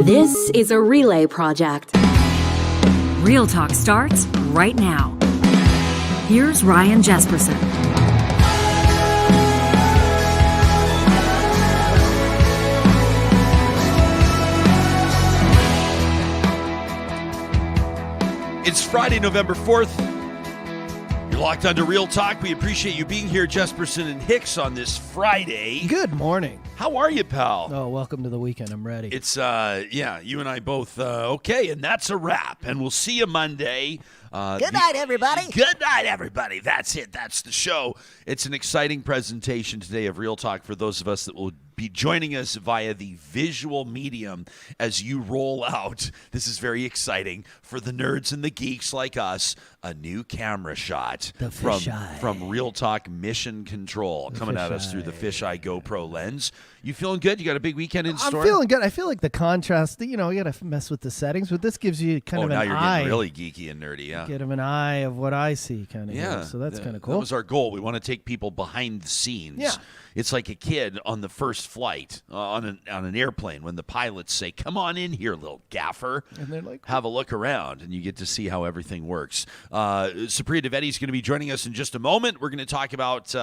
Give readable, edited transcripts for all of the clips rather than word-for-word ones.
This is a relay project. Real Talk starts right now. Here's Ryan Jesperson. It's Friday, November 4th. You're locked onto Real Talk. We appreciate you being here, Jesperson and Hicks, on this Friday. Good morning. How are you, pal? Oh, welcome to the weekend. I'm ready. It's, you and I both, okay, and that's a wrap. And we'll see you Monday. Good night, everybody. Good night, everybody. That's it. That's the show. It's an exciting presentation today of Real Talk for those of us that will be joining us via the visual medium as you roll out. This is very exciting for the nerds and the geeks like us. A new camera shot from Real Talk Mission Control coming at us through the fisheye GoPro lens. You feeling good? You got a big weekend in store? I'm feeling good. I feel like the contrast, you got to mess with the settings, but this gives you kind of an eye. Oh, now you're getting really geeky and nerdy, yeah. Get them an eye of what I see, kind of. Yeah. So that's kind of cool. That was our goal. We want to take people behind the scenes. Yeah. It's like a kid on the first flight on an airplane when the pilots say, "Come on in here, little gaffer." And they're like, have a look around, and you get to see how everything works. Supriya Dwivedi is going to be joining us in just a moment. We're going to talk about,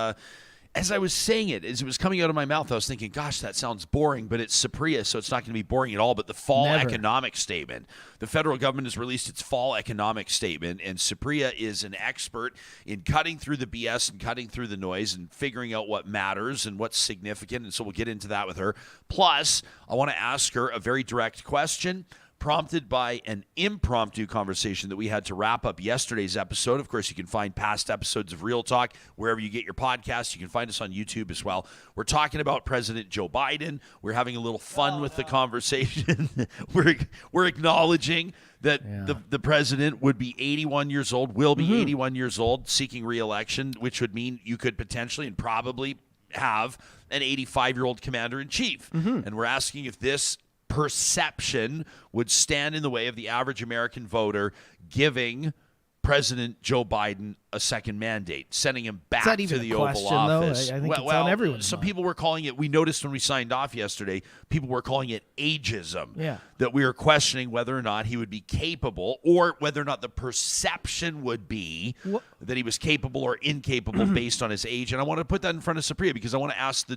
as I was saying it, as it was coming out of my mouth, I was thinking, gosh, that sounds boring, but it's Supriya, so it's not going to be boring at all. But the fall economic statement. The federal government has released its fall economic statement, and Supriya is an expert in cutting through the BS and cutting through the noise and figuring out what matters and what's significant, and so we'll get into that with her. Plus, I want to ask her a very direct question prompted by an impromptu conversation that we had to wrap up yesterday's episode. Of course, you can find past episodes of Real Talk wherever you get your podcasts. You can find us on YouTube as well. We're talking about President Joe Biden. We're having a little fun with the conversation. We're acknowledging that the president would be 81 years old, will be 81 years old, seeking re-election, which would mean you could potentially and probably have an 85-year-old commander-in-chief. And we're asking if this perception would stand in the way of the average American voter giving President Joe Biden a second mandate, sending him back to the Oval Office. I think it's on everyone's some mind. people were calling it, we noticed when we signed off yesterday, people were calling it ageism. Yeah. That we were questioning whether or not he would be capable, or whether or not the perception would be that he was capable or incapable based on his age. And I want to put that in front of Supriya because I want to ask,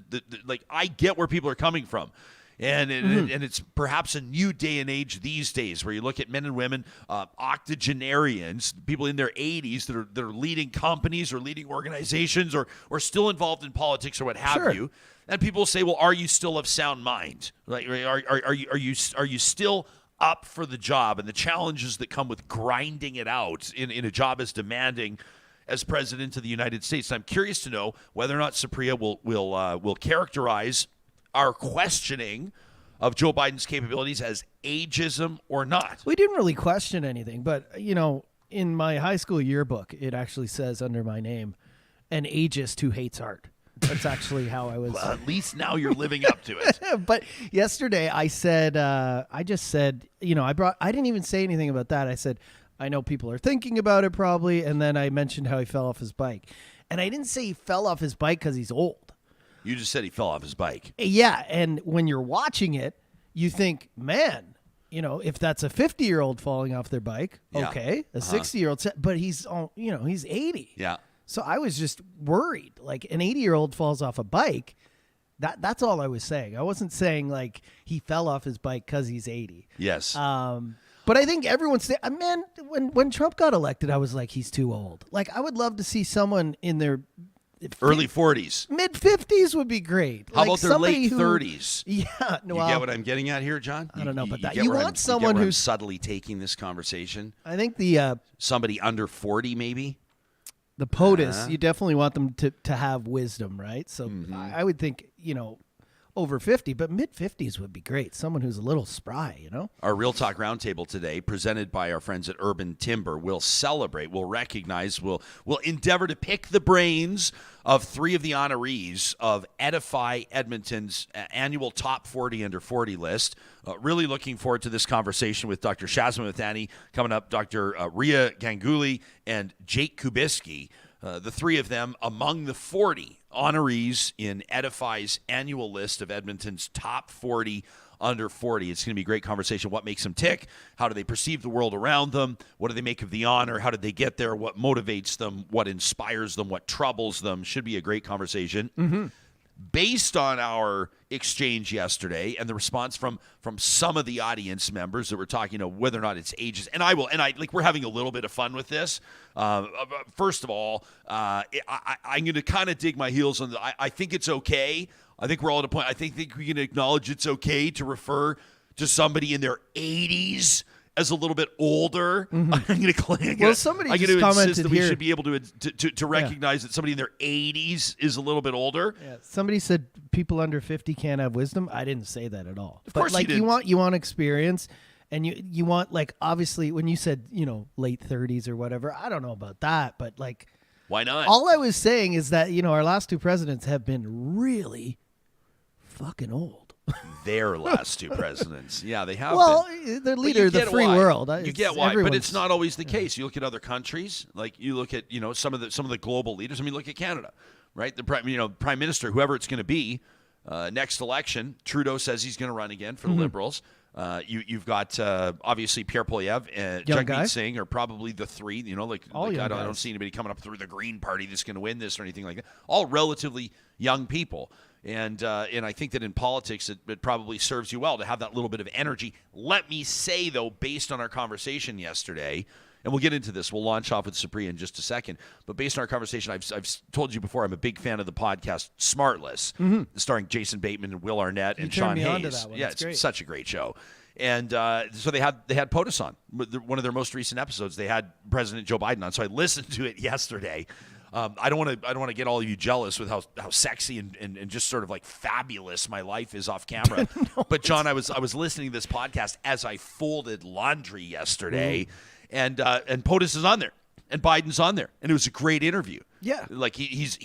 I get where people are coming from. And it's perhaps a new day and age these days where you look at men and women, octogenarians, people in their 80s that are leading companies or leading organizations or still involved in politics or what have you. And people say, well, are you still of sound mind? Like, are you still up for the job and the challenges that come with grinding it out in a job as demanding as president of the United States? And I'm curious to know whether or not Supriya will characterize our questioning of Joe Biden's capabilities as ageism or not. We didn't really question anything, but, in my high school yearbook, it actually says under my name, an ageist who hates art. That's actually how I was. Well, at least now you're living up to it. But yesterday I said, I didn't even say anything about that. I said, I know people are thinking about it probably. And then I mentioned how he fell off his bike. And I didn't say he fell off his bike because he's old. You just said he fell off his bike. Yeah, and when you're watching it, you think, man, if that's a 50-year-old falling off their bike, okay, a 60-year-old, but he's 80. Yeah. So I was just worried. Like, an 80-year-old falls off a bike, that's all I was saying. I wasn't saying, like, he fell off his bike because he's 80. Yes. But I think everyone's man, when Trump got elected, I was like, he's too old. Like, I would love to see someone in their early 40s. Mid-50s would be great. How about their late 30s? Yeah. No, you get what I'm getting at here, John? I don't know about that. You want someone who's subtly taking this conversation? I think the somebody under 40 maybe? The POTUS, you definitely want them to have wisdom, right? So I would think, over 50, but mid-50s would be great. Someone who's a little spry, Our Real Talk Roundtable today, presented by our friends at Urban Timber, will celebrate, will recognize, will endeavor to pick the brains of 3 of the honorees of Edify Edmonton's annual Top 40 Under 40 list. Really looking forward to this conversation with Dr. Shazma Mithani coming up, Dr. Riya Ganguly, and Jake Kubiski. The 3 of them among the 40 honorees in Edify's annual list of Edmonton's top 40 under 40. It's going to be a great conversation. What makes them tick? How do they perceive the world around them? What do they make of the honor? How did they get there? What motivates them? What inspires them? What troubles them? Should be a great conversation. Based on our exchange yesterday and the response from some of the audience members that were talking, whether or not it's ages, and we're having a little bit of fun with this. First of all, I'm going to kind of dig my heels on I think it's okay. I think we're all at a point. I think we can acknowledge it's okay to refer to somebody in their 80s as a little bit older. Somebody just insist commented that we here. should be able to recognize that somebody in their 80s is a little bit older. Yeah, somebody said people under 50 can't have wisdom. I didn't say that at all. Of course but you didn't. you want experience, and you want, like, obviously when you said late 30s or whatever. I don't know about that, but like, Why not? all I was saying is that our last two presidents have been really fucking old. Their last two presidents. Yeah, they have Well, been. they're But leader you of the get free why. world. You get why, but Everyone's- it's not always the case. You look at other countries, like you look at some of the global leaders. I mean, look at Canada, right? The prime minister, whoever it's going to be, next election, Trudeau says he's going to run again for the Liberals. You've got obviously Pierre Poilievre and Young guy. Jagmeet Singh are probably the three. All young I don't guys. see anybody coming up through the Green Party that's going to win this or anything like that. All relatively young people. And I think that in politics, it probably serves you well to have that little bit of energy. Let me say, though, based on our conversation yesterday, and we'll get into this. We'll launch off with Supriya in just a second. But based on our conversation, I've told you before, I'm a big fan of the podcast Smartless, starring Jason Bateman and Will Arnett and turned Sean me on to Hayes. that one. Yeah, It's great. such a great show. And so they had POTUS on. One of their most recent episodes, they had President Joe Biden on. So I listened to it yesterday. I don't want to get all of you jealous with how sexy and just sort of like fabulous my life is off camera. But John, I was listening to this podcast as I folded laundry yesterday, and POTUS is on there, and Biden's on there, and it was a great interview. Yeah. Like he's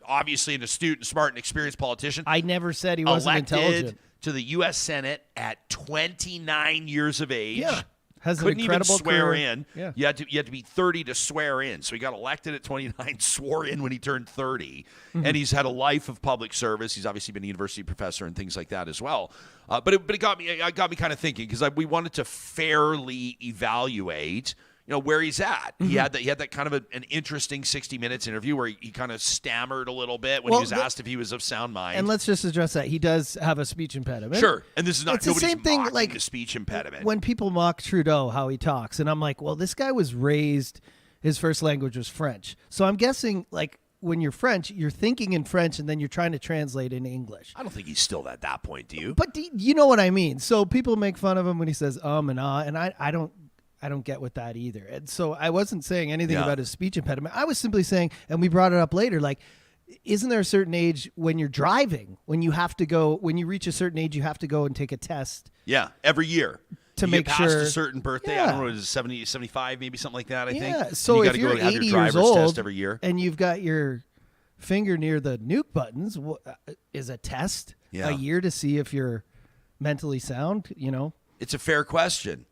obviously an astute and smart and experienced politician. I never said he wasn't elected intelligent. to the U.S. Senate at 29 years of age. Yeah. Has an Couldn't even incredible swear career. in. Yeah. You had to be 30 to swear in. So he got elected at 29, swore in when he turned 30, and he's had a life of public service. He's obviously been a university professor and things like that as well. But it got me kind of thinking, because we wanted to fairly evaluate where he's at. He had that kind of an interesting 60 Minutes interview where he kind of stammered a little bit when he was asked if he was of sound mind. And let's just address that. He does have a speech impediment. Sure. And this is not It's the nobody's same thing, mocking like, the speech impediment. When people mock Trudeau, how he talks, and I'm like, well, this guy was raised, his first language was French. So I'm guessing, like, when you're French, you're thinking in French, and then you're trying to translate in English. I don't think he's still at that point, do you? But you know what I mean? So people make fun of him when he says and ah, and I don't get with that either. And so I wasn't saying anything about his speech impediment. I was simply saying, and we brought it up later, like, isn't there a certain age when you're driving, when you reach a certain age, you have to go and take a test? Yeah, every year. To you make get past sure- a certain birthday. Yeah. I don't know, is it 70, 75, maybe something like that, I think. Yeah, so you if gotta you're go have 80 your years driver's old test every year. and you've got your finger near the nuke buttons, is a test a year to see if you're mentally sound, It's a fair question.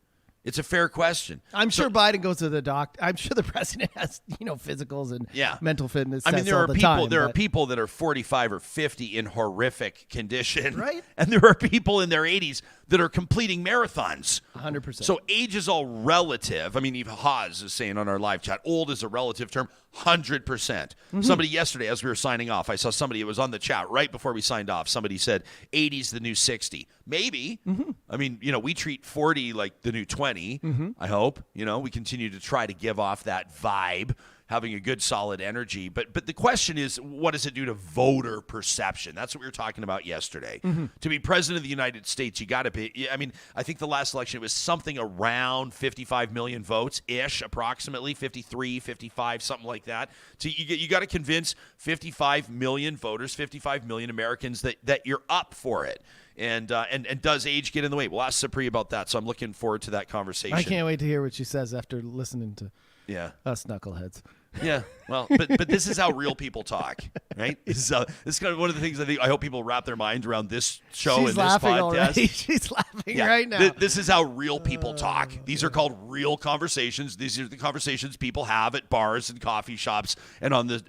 I'm sure Biden goes to the doctor. I'm sure the president has, physicals and mental fitness I mean, tests there all are the people. time, There are but- people that are 45 or 50 in horrific condition, Right. And there are people in their 80s that are completing marathons. 100%. So age is all relative. I mean, even Haas is saying on our live chat, old is a relative term. 100%. Somebody yesterday, as we were signing off, I saw somebody. It was on the chat right before we signed off. Somebody said 80's the new 60. Maybe. I mean, we treat 40 like the new 20. I hope. We continue to try to give off that vibe, having a good, solid energy. But the question is, what does it do to voter perception? That's what we were talking about yesterday. To be president of the United States, you got to be. I mean, I think the last election, it was something around 55 million votes-ish, approximately 53, 55, something like that. So you got to convince 55 million voters, 55 million Americans that you're up for it. And does age get in the way? We'll ask Supriya about that. So I'm looking forward to that conversation. I can't wait to hear what she says after listening to us knuckleheads. Yeah. Well, but this is how real people talk, right? This is kind of one of the things I hope people wrap their minds around this show She's and this laughing podcast. already. She's laughing right now. This is how real people talk. These are called real conversations. These are the conversations people have at bars and coffee shops and on the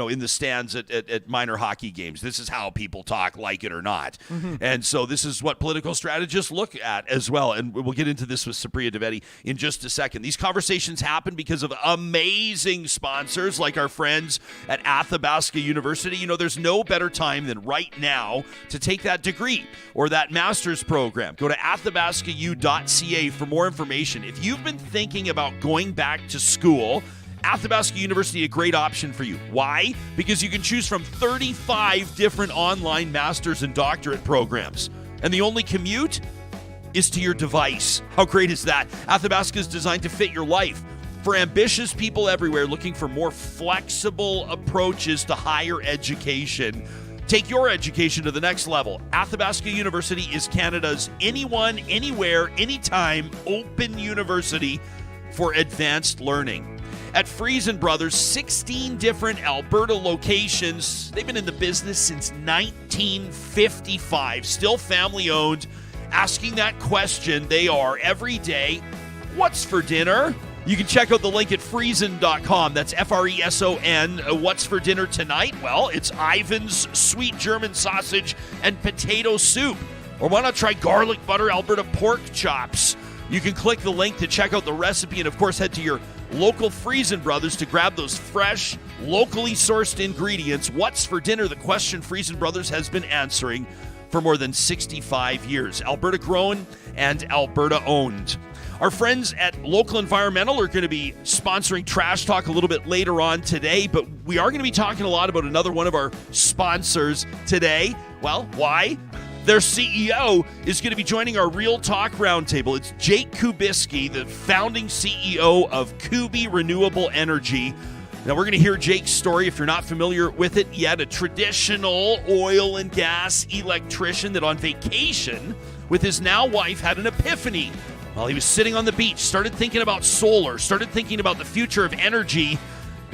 in the stands at minor hockey games. This is how people talk, like it or not. And so this is what political strategists look at as well. And we'll get into this with Supriya Dwivedi in just a second. These conversations happen because of amazing sponsors like our friends at Athabasca University. You know, there's no better time than right now to take that degree or that master's program. Go to athabascau.ca for more information. If you've been thinking about going back to school, Athabasca University, a great option for you. Why? Because you can choose from 35 different online master's and doctorate programs. And the only commute is to your device. How great is that? Athabasca is designed to fit your life. For ambitious people everywhere looking for more flexible approaches to higher education, take your education to the next level. Athabasca University is Canada's anyone, anywhere, anytime open university for advanced learning. At Friesen Brothers, 16 different Alberta locations. They've been in the business since 1955, still family owned. Asking that question they are every day, what's for dinner? You can check out the link at friesen.com. That's Freson. What's for dinner tonight? Well, it's Ivan's sweet German sausage and potato soup. Or why not try garlic butter Alberta pork chops? You can click the link to check out the recipe and, of course, head to your local Friesen Brothers to grab those fresh, locally sourced ingredients. What's for dinner? The question Friesen Brothers has been answering for more than 65 years. Alberta grown and Alberta owned. Our friends at Local Environmental are going to be sponsoring Trash Talk a little bit later on today, but we are going to be talking a lot about another one of our sponsors today. Well, why? Their CEO is going to be joining our Real Talk Roundtable. It's Jake Kubiski, the founding CEO of Kubi Renewable Energy. Now, we're going to hear Jake's story. If you're not familiar with it yet, a traditional oil and gas electrician that on vacation with his now wife had an epiphany while he was sitting on the beach, started thinking about solar, started thinking about the future of energy.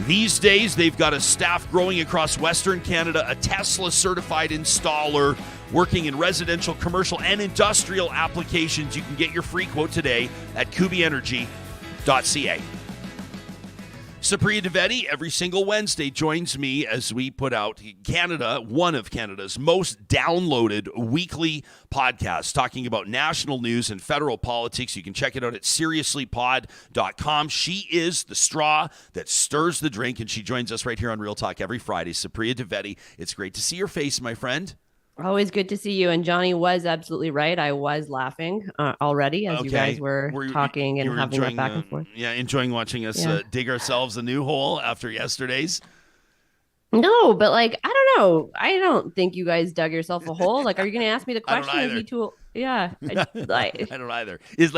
These days, they've got a staff growing across Western Canada, a Tesla-certified installer working in residential, commercial, and industrial applications. You can get your free quote today at kubienergy.ca. Supriya Dwivedi every single Wednesday joins me as we put out one of Canada's most downloaded weekly podcasts talking about national news and federal politics. You can check it out at seriouslypod.com. She is the straw that stirs the drink, and she joins us right here on Real Talk every Friday. Supriya Dwivedi, it's great to see your face, my friend. Always good to see you. And Johnny was absolutely right. I was laughing already as you guys were talking and having that back and forth. Yeah, enjoying watching us dig ourselves a new hole after yesterday's. No, but I don't know. I don't think you guys dug yourself a hole. Are you going to ask me the question? I don't either. Yeah, I don't either. Is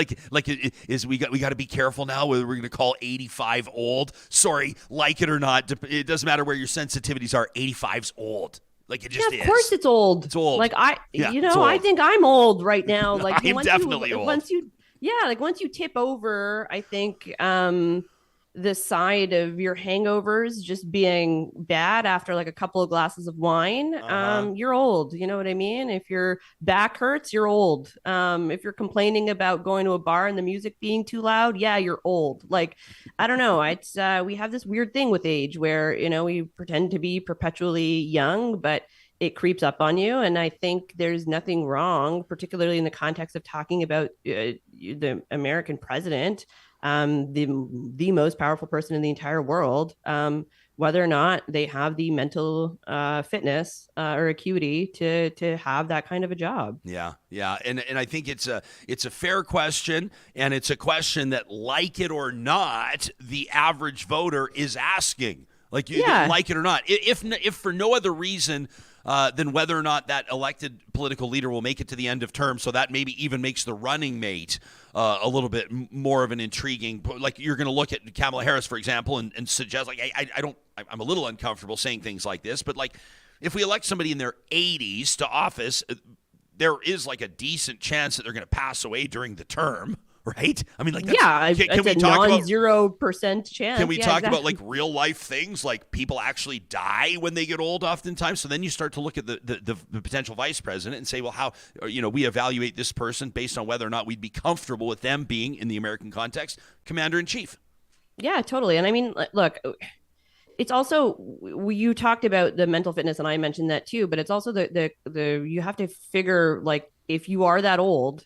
we got to be careful now whether we're going to call 85 old. Sorry, like it or not, it doesn't matter where your sensitivities are. 85's old. It just is. Of course it's old. It's old. I think I'm old right now. I'm definitely old. Once you tip over, I think the side of your hangovers just being bad after a couple of glasses of wine, you're old. You know what I mean? If your back hurts, you're old. If you're complaining about going to a bar and the music being too loud, yeah, you're old. I don't know. It's we have this weird thing with age where, we pretend to be perpetually young, but it creeps up on you. And I think there's nothing wrong, particularly in the context of talking about the American president, the most powerful person in the entire world, whether or not they have the mental fitness or acuity to have that kind of a job. Yeah. And I think it's a fair question, and it's a question that, like it or not, the average voter is asking. Like it or not. If for no other reason than whether or not that elected political leader will make it to the end of term, so that maybe even makes the running mate a little bit more of an intriguing. You're going to look at Kamala Harris, for example, and suggest I'm a little uncomfortable saying things like this, but if we elect somebody in their 80s to office, there is a decent chance that they're going to pass away during the term. right? I mean, like, it's we a talk about non-0% chance. Can we Yeah, talk exactly. about like real life things, like people actually die when they get old oftentimes? So then you start to look at the potential vice president and say, well, how, we evaluate this person based on whether or not we'd be comfortable with them being, in the American context, commander in chief. Yeah, totally. And I mean, look, it's also, you talked about the mental fitness, and I mentioned that too, but it's also the you have to figure, like, if you are that old,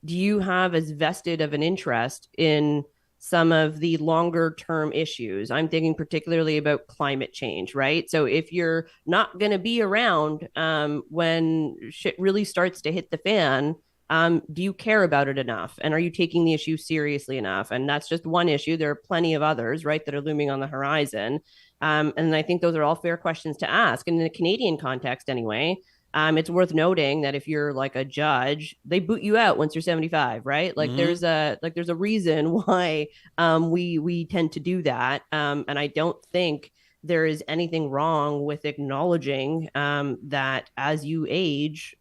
do you have as vested of an interest in some of the longer term issues? I'm thinking particularly about climate change, right? So if you're not going to be around when shit really starts to hit the fan, do you care about it enough? And are you taking the issue seriously enough? And that's just one issue. There are plenty of others, right, that are looming on the horizon. And I think those are all fair questions to ask. And in the Canadian context, anyway, it's worth noting that if you're like a judge, they boot you out once you're 75, right? Like there's a reason why we tend to do that. And I don't think there is anything wrong with acknowledging that as you age,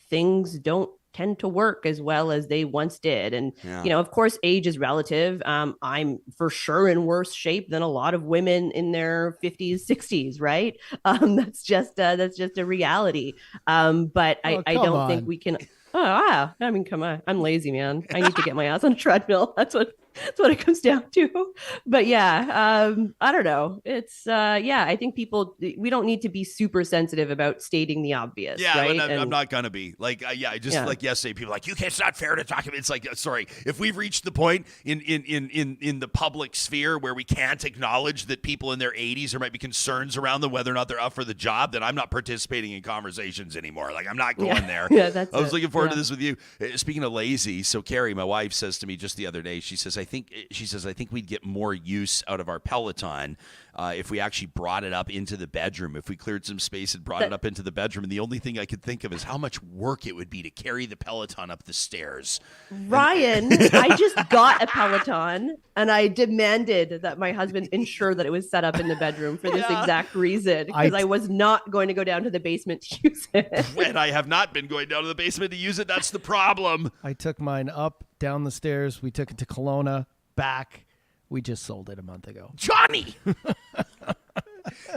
things don't tend to work as well as they once did. And, of course, age is relative. I'm for sure in worse shape than a lot of women in their 50s, 60s, right? That's just a reality. But I don't think we can. Oh, wow. I mean, come on. I'm lazy, man. I need to get my ass on a treadmill. That's what it comes down to. But yeah, I don't know. It's I think we don't need to be super sensitive about stating the obvious. Yeah, right? I'm not gonna be like, like yesterday, people were like, it's not fair to talk about. It's like, sorry, if we've reached the point in the public sphere where we can't acknowledge that people in their 80s, there might be concerns around them whether or not they're up for the job, then I'm not participating in conversations anymore. Like, I'm not going there. Yeah, I was looking forward to this with you. Speaking of lazy, so Carrie, my wife, says to me just the other day, she says, I think we'd get more use out of our Peloton if we actually brought it up into the bedroom, if we cleared some space and brought it up into the bedroom. And the only thing I could think of is how much work it would be to carry the Peloton up the stairs. Ryan, I just got a Peloton, and I demanded that my husband ensure that it was set up in the bedroom for this exact reason, because I was not going to go down to the basement to use it. And I have not been going down to the basement to use it. That's the problem. I took mine up, down the stairs. We took it to Kelowna, back. We just sold it a month ago. Johnny!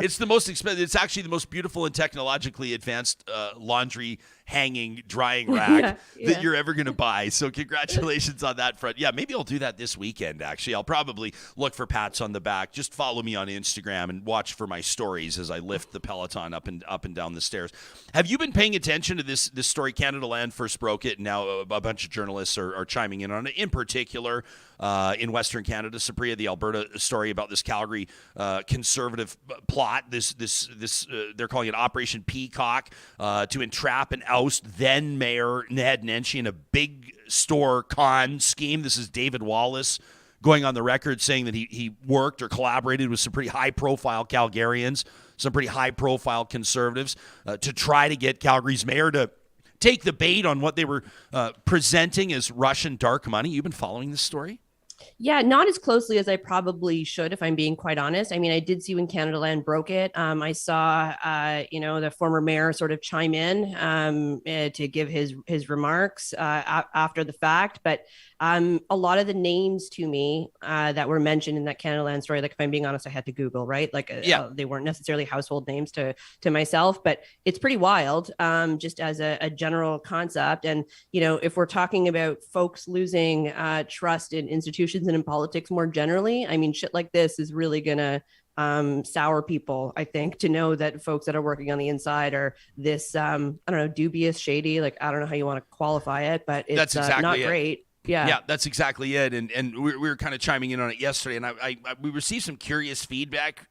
It's the most expensive. It's actually the most beautiful and technologically advanced laundry hanging drying rack that you're ever going to buy. So congratulations on that front. Yeah, maybe I'll do that this weekend, actually. I'll probably look for pats on the back. Just follow me on Instagram and watch for my stories as I lift the Peloton up and down the stairs. Have you been paying attention to this story? Canada Land first broke it, and now a bunch of journalists are chiming in on it. In particular, in Western Canada, Supriya, the Alberta story about this Calgary conservative plot. This they're calling it Operation Peacock to entrap and oust then Mayor Ned Nenshi in a big store con scheme. This is David Wallace going on the record saying that he worked or collaborated with some pretty high-profile Calgarians, some pretty high-profile conservatives to try to get Calgary's mayor to take the bait on what they were presenting as Russian dark money. You've been following this story? Yeah, not as closely as I probably should, if I'm being quite honest. I mean, I did see when Canada Land broke it. I saw, the former mayor sort of chime in to give his remarks after the fact. But a lot of the names to me that were mentioned in that Canada Land story, like, if I'm being honest, I had to Google, right? Like, they weren't necessarily household names to myself, but it's pretty wild, just as a general concept. And, if we're talking about folks losing trust in institutions and in politics more generally, I mean, shit like this is really gonna sour people, I think, to know that folks that are working on the inside are this, I don't know, dubious, shady, like, I don't know how you want to qualify it, but it's That's exactly not it. Great. Yeah, that's exactly it. And we were kind of chiming in on it yesterday, and we received some curious feedback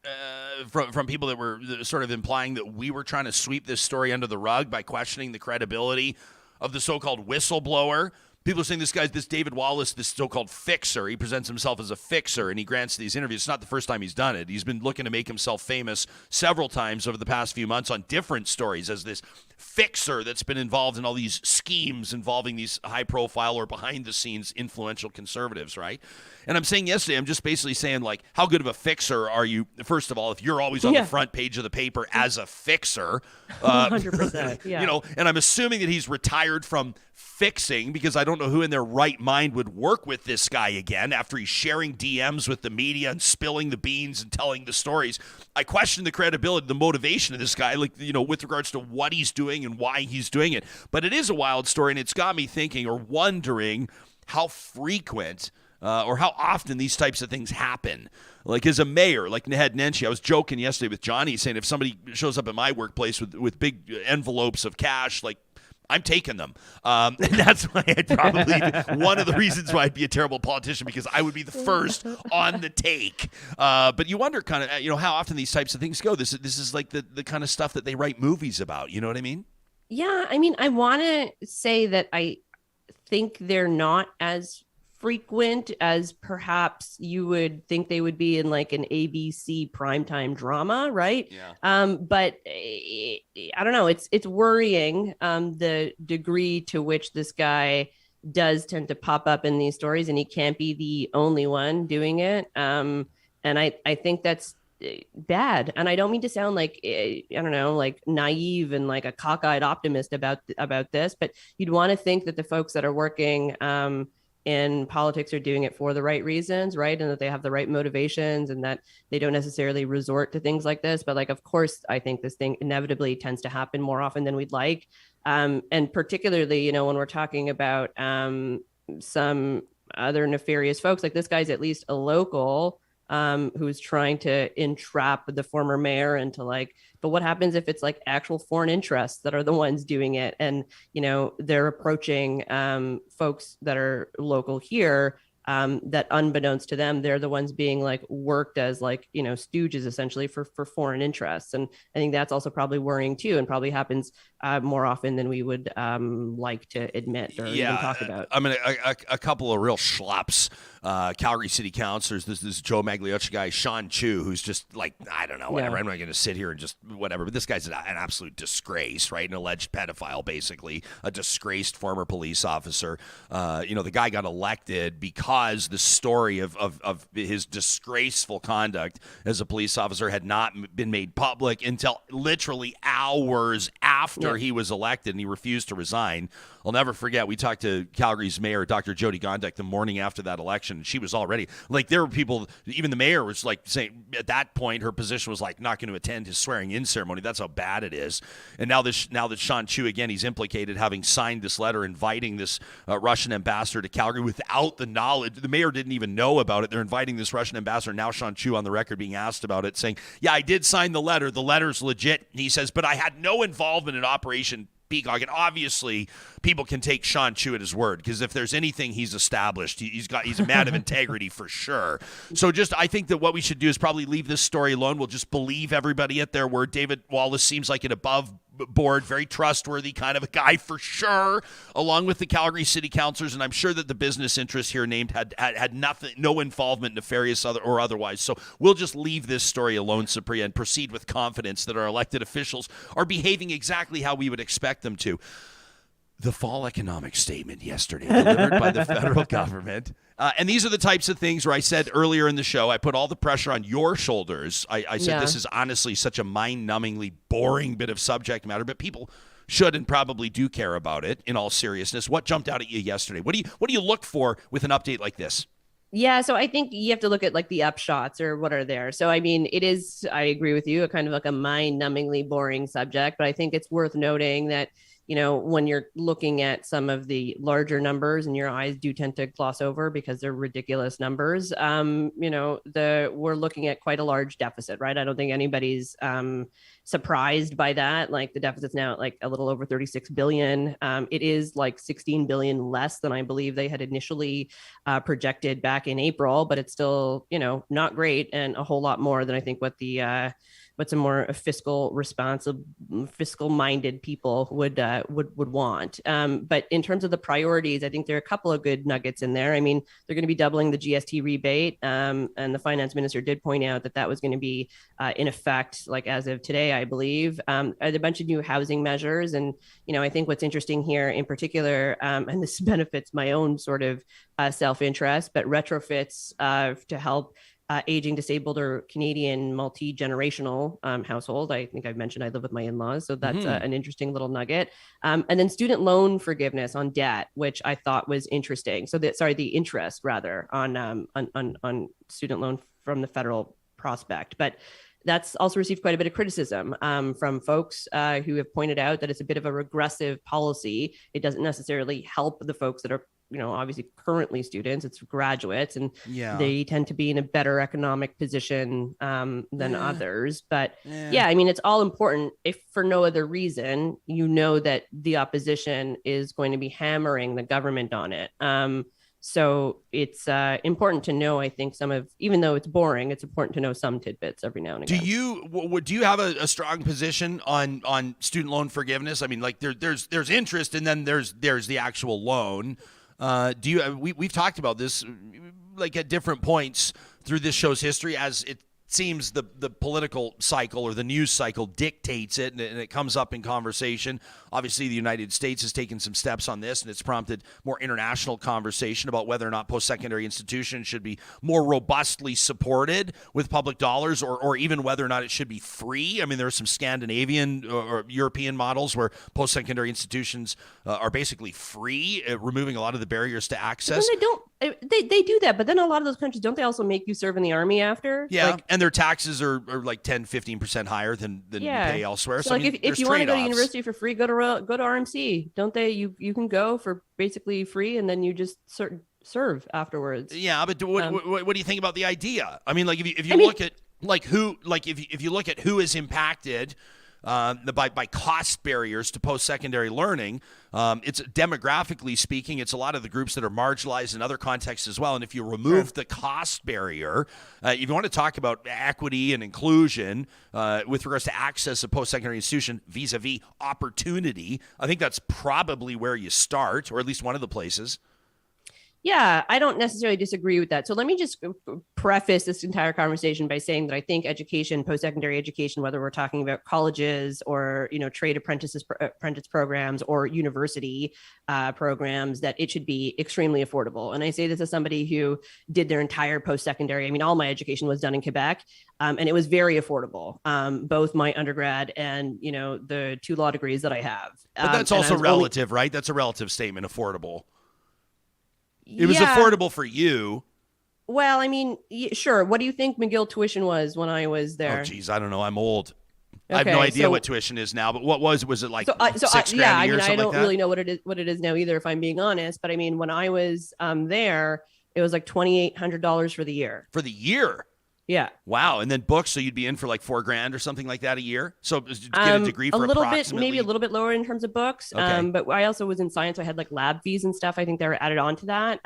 from people that were sort of implying that we were trying to sweep this story under the rug by questioning the credibility of the so-called whistleblower. People are saying this David Wallace, this so-called fixer, he presents himself as a fixer, and he grants these interviews. It's not the first time he's done it. He's been looking to make himself famous several times over the past few months on different stories as this fixer that's been involved in all these schemes involving these high-profile or behind-the-scenes influential conservatives, right? And I'm saying yesterday, I'm just basically saying, like, how good of a fixer are you, first of all, if you're always on the front page of the paper as a fixer? 100%, yeah. And I'm assuming that he's retired from fixing, because I don't know who in their right mind would work with this guy again after he's sharing DMs with the media and spilling the beans and telling the stories. I question the credibility, the motivation of this guy, like, with regards to what he's doing and why he's doing it. But it is a wild story, and it's got me thinking or wondering how frequent or how often these types of things happen. Like, as a mayor, like Ned Nenshi, I was joking yesterday with Johnny saying if somebody shows up at my workplace with big envelopes of cash, like, I'm taking them. And that's why I'd probably one of the reasons why I'd be a terrible politician, because I would be the first on the take. But you wonder kind of, how often these types of things go. This is like the kind of stuff that they write movies about. You know what I mean? Yeah. I mean, I want to say that I think they're not as frequent as perhaps you would think they would be in like an ABC primetime drama, right? Yeah. But I don't know. It's worrying the degree to which this guy does tend to pop up in these stories, and he can't be the only one doing it. And I think that's bad. And I don't mean to sound like, I don't know, like naive and like a cockeyed optimist about this, but you'd want to think that the folks that are working in politics are doing it for the right reasons, right? And that they have the right motivations, and that they don't necessarily resort to things like this. But like, of course, I think this thing inevitably tends to happen more often than we'd like. And particularly, when we're talking about some other nefarious folks, like this guy's at least a local who's trying to entrap the former mayor into like, but what happens if it's like actual foreign interests that are the ones doing it? And, they're approaching folks that are local here that unbeknownst to them, they're the ones being like worked as like, stooges essentially for foreign interests. And I think that's also probably worrying too, and probably happens more often than we would like to admit or even talk about. I mean, a couple of real schlups, Calgary city councilors, this Joe Magliocha guy, Sean Chu, who's just like, I don't know, whatever. Yeah. I'm not going to sit here and just whatever, but this guy's an absolute disgrace, right? An alleged pedophile, basically, a disgraced former police officer. The guy got elected because the story of his disgraceful conduct as a police officer had not been made public until literally hours after he was elected, and he refused to resign. I'll never forget, we talked to Calgary's mayor, Dr. Jody Gondek, the morning after that election, and she was already, like, there were people, even the mayor was like saying, at that point, her position was like, not going to attend his swearing-in ceremony. That's how bad it is. And now that Sean Chu, again, he's implicated, having signed this letter inviting this Russian ambassador to Calgary without the knowledge. The mayor didn't even know about it. They're inviting this Russian ambassador. Now Sean Chu on the record being asked about it, saying, yeah, I did sign the letter. The letter's legit. And he says, but I had no involvement in Operation Peacock. And obviously people can take Sean Chu at his word, because if there's anything he's established, he's a man of integrity for sure. So I think that what we should do is probably leave this story alone. We'll just believe everybody at their word. David Wallace seems like an above board, very trustworthy kind of a guy for sure, along with the Calgary city councilors, and I'm sure that the business interests here named had nothing, no involvement, nefarious or otherwise. So we'll just leave this story alone, Supriya, and proceed with confidence that our elected officials are behaving exactly how we would expect them to. The fall economic statement yesterday delivered by the federal government. And these are the types of things where I said earlier in the show, I put all the pressure on your shoulders. I said This is honestly such a mind-numbingly boring bit of subject matter, but people should and probably do care about it in all seriousness. What jumped out at you yesterday? What do you look for with an update like this? Yeah, so I think you have to look at like the upshots or what are there. So, I mean, it is, I agree with you, a kind of like a mind-numbingly boring subject, but I think it's worth noting that when you're looking at some of the larger numbers and your eyes do tend to gloss over because they're ridiculous numbers, we're looking at quite a large deficit, right? I don't think anybody's surprised by that. Like the deficit's now at like a little over 36 billion. It is like 16 billion less than I believe they had initially projected back in April, but it's still, not great, and a whole lot more than I think what some more fiscal minded people would want. But in terms of the priorities, I think there are a couple of good nuggets in there. I mean, they're going to be doubling the GST rebate. And the finance minister did point out that was going to be in effect, like as of today, I believe. A bunch of new housing measures. And, I think what's interesting here in particular, and this benefits my own sort of self-interest, but retrofits to help aging, disabled, or Canadian multi-generational household. I think I've mentioned I live with my in-laws, so that's an interesting little nugget. And then student loan forgiveness on debt, which I thought was interesting. So the interest rather on student loan from the federal prospect, but that's also received quite a bit of criticism from folks who have pointed out that it's a bit of a regressive policy. It doesn't necessarily help the folks that are, obviously currently students. It's graduates, and they tend to be in a better economic position than others. But I mean, it's all important if for no other reason, that the opposition is going to be hammering the government on it. So it's important to know, I think, even though it's boring, it's important to know some tidbits every now and again. Do you have a strong position on student loan forgiveness? I mean, like there's interest, and then there's the actual loan. We've talked about this like at different points through this show's history, as it seems the political cycle or the news cycle dictates it, and it comes up in conversation. Obviously, the United States has taken some steps on this, and it's prompted more international conversation about whether or not post-secondary institutions should be more robustly supported with public dollars, or even whether or not it should be free. I mean, there are some Scandinavian or European models where post-secondary institutions are basically free, removing a lot of the barriers to access. They do that, but then a lot of those countries, don't they also make you serve in the army after? Yeah, and their taxes are like 10-15% higher than you pay elsewhere. So like if you want to go to university for free, go to RMC. Don't they? You can go for basically free, and then you just serve afterwards. Yeah, but what do you think about the idea? I mean, like if you look at if you look at who is impacted by cost barriers to post-secondary learning, it's demographically speaking, it's a lot of the groups that are marginalized in other contexts as well. And if you remove the cost barrier, if you want to talk about equity and inclusion with regards to access to post-secondary institution vis-a-vis opportunity, I think that's probably where you start, or at least one of the places. Yeah, I don't necessarily disagree with that. So let me just preface this entire conversation by saying that I think education, post-secondary education, whether we're talking about colleges or, trade apprentice programs or university programs, that it should be extremely affordable. And I say this as somebody who did their entire post-secondary. I mean, all my education was done in Quebec, and it was very affordable, both my undergrad and, the 2 law degrees that I have. But that's also relative, right? That's a relative statement, affordable. It was affordable for you. Well, I mean, sure. What do you think McGill tuition was when I was there? Oh, geez, I don't know. I'm old. Okay, I have no idea what tuition is now, but what was it like $6,000 a year? I mean, I don't like really know what it is now either, if I'm being honest. But I mean, when I was there, it was like $2,800 for the year. For the year? Yeah. Wow. And then books, so you'd be in for like $4,000 or something like that a year. So get a degree for a little bit, maybe a little bit lower in terms of books. Okay. But I also was in science. So I had like lab fees and stuff. I think they were added on to that.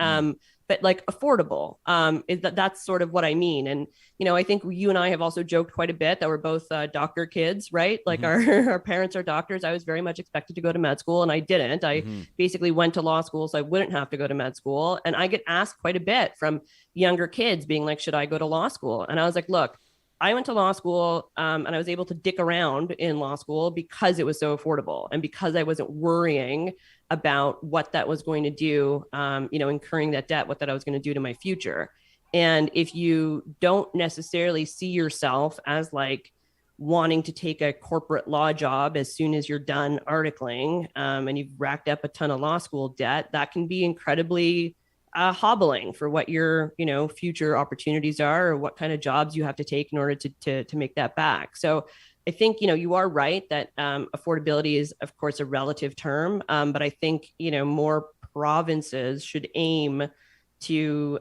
But like affordable, that's sort of what I mean. And, I think you and I have also joked quite a bit that we're both doctor kids, right? Like our parents are doctors. I was very much expected to go to med school, and I didn't. I basically went to law school so I wouldn't have to go to med school. And I get asked quite a bit from younger kids being like, should I go to law school? And I was like, look, I went to law school and I was able to dick around in law school because it was so affordable and because I wasn't worrying about what that was going to do, incurring that debt, what that I was going to do to my future. And if you don't necessarily see yourself as like wanting to take a corporate law job as soon as you're done articling and you've racked up a ton of law school debt, that can be incredibly hobbling for what your, future opportunities are or what kind of jobs you have to take in order to make that back. So I think, you are right that affordability is, of course, a relative term. But I think, more provinces should aim to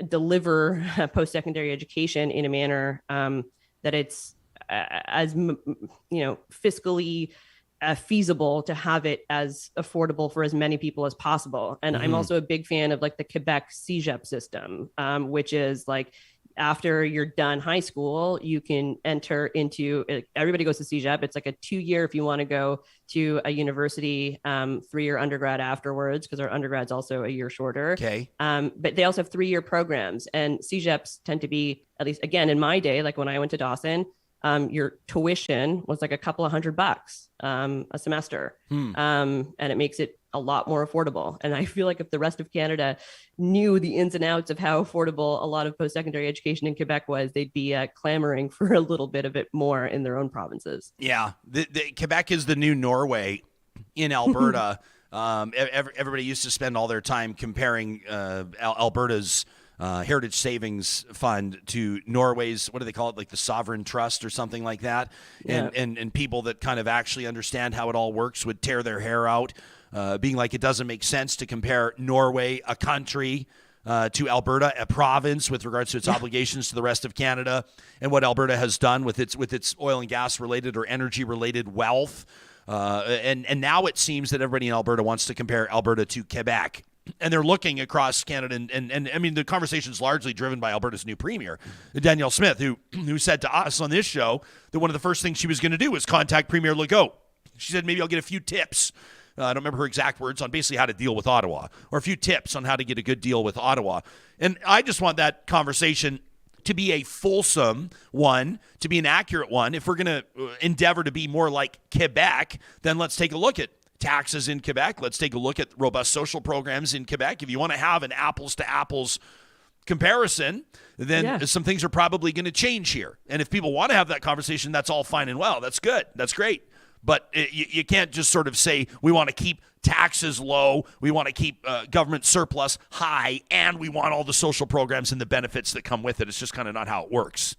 deliver post-secondary education in a manner that it's as, fiscally feasible to have it as affordable for as many people as possible. And I'm also a big fan of like the Quebec CEGEP system, which is like, after you're done high school, you can enter into, everybody goes to CEGEP. It's like a 2-year if you want to go to a university, 3-year undergrad afterwards, because our undergrad's also a year shorter. Okay. But they also have 3-year programs, and CEGEPs tend to be, at least again, in my day, like when I went to Dawson, your tuition was like a couple of $100 a semester. And it makes it a lot more affordable. And I feel like if the rest of Canada knew the ins and outs of how affordable a lot of post-secondary education in Quebec was, they'd be clamoring for a little bit of it more in their own provinces. Yeah, Quebec is the new Norway in Alberta. Everybody used to spend all their time comparing Alberta's Heritage Savings Fund to Norway's, what do they call it, like the Sovereign Trust or something like that. Yeah. And people that kind of actually understand how it all works would tear their hair out, being like it doesn't make sense to compare Norway, a country, to Alberta, a province, with regards to its obligations to the rest of Canada, and what Alberta has done with its oil and gas related or energy related wealth. And now it seems that everybody in Alberta wants to compare Alberta to Quebec. And they're looking across Canada, and I mean, the conversation is largely driven by Alberta's new premier, Danielle Smith, who said to us on this show that one of the first things she was going to do was contact Premier Legault. She said, maybe I'll get a few tips. I don't remember her exact words on basically how to deal with Ottawa, or a few tips on how to get a good deal with Ottawa. And I just want that conversation to be a fulsome one, to be an accurate one. If we're going to endeavor to be more like Quebec, then let's take a look at taxes in Quebec. Let's take a look at robust social programs in Quebec. If you want to have an apples to apples comparison, then some things are probably going to change here. And if people want to have that conversation, that's all fine and well. That's good. That's great. But you can't just sort of say we want to keep taxes low, we want to keep government surplus high, and we want all the social programs and the benefits that come with it. It's just kind of not how it works.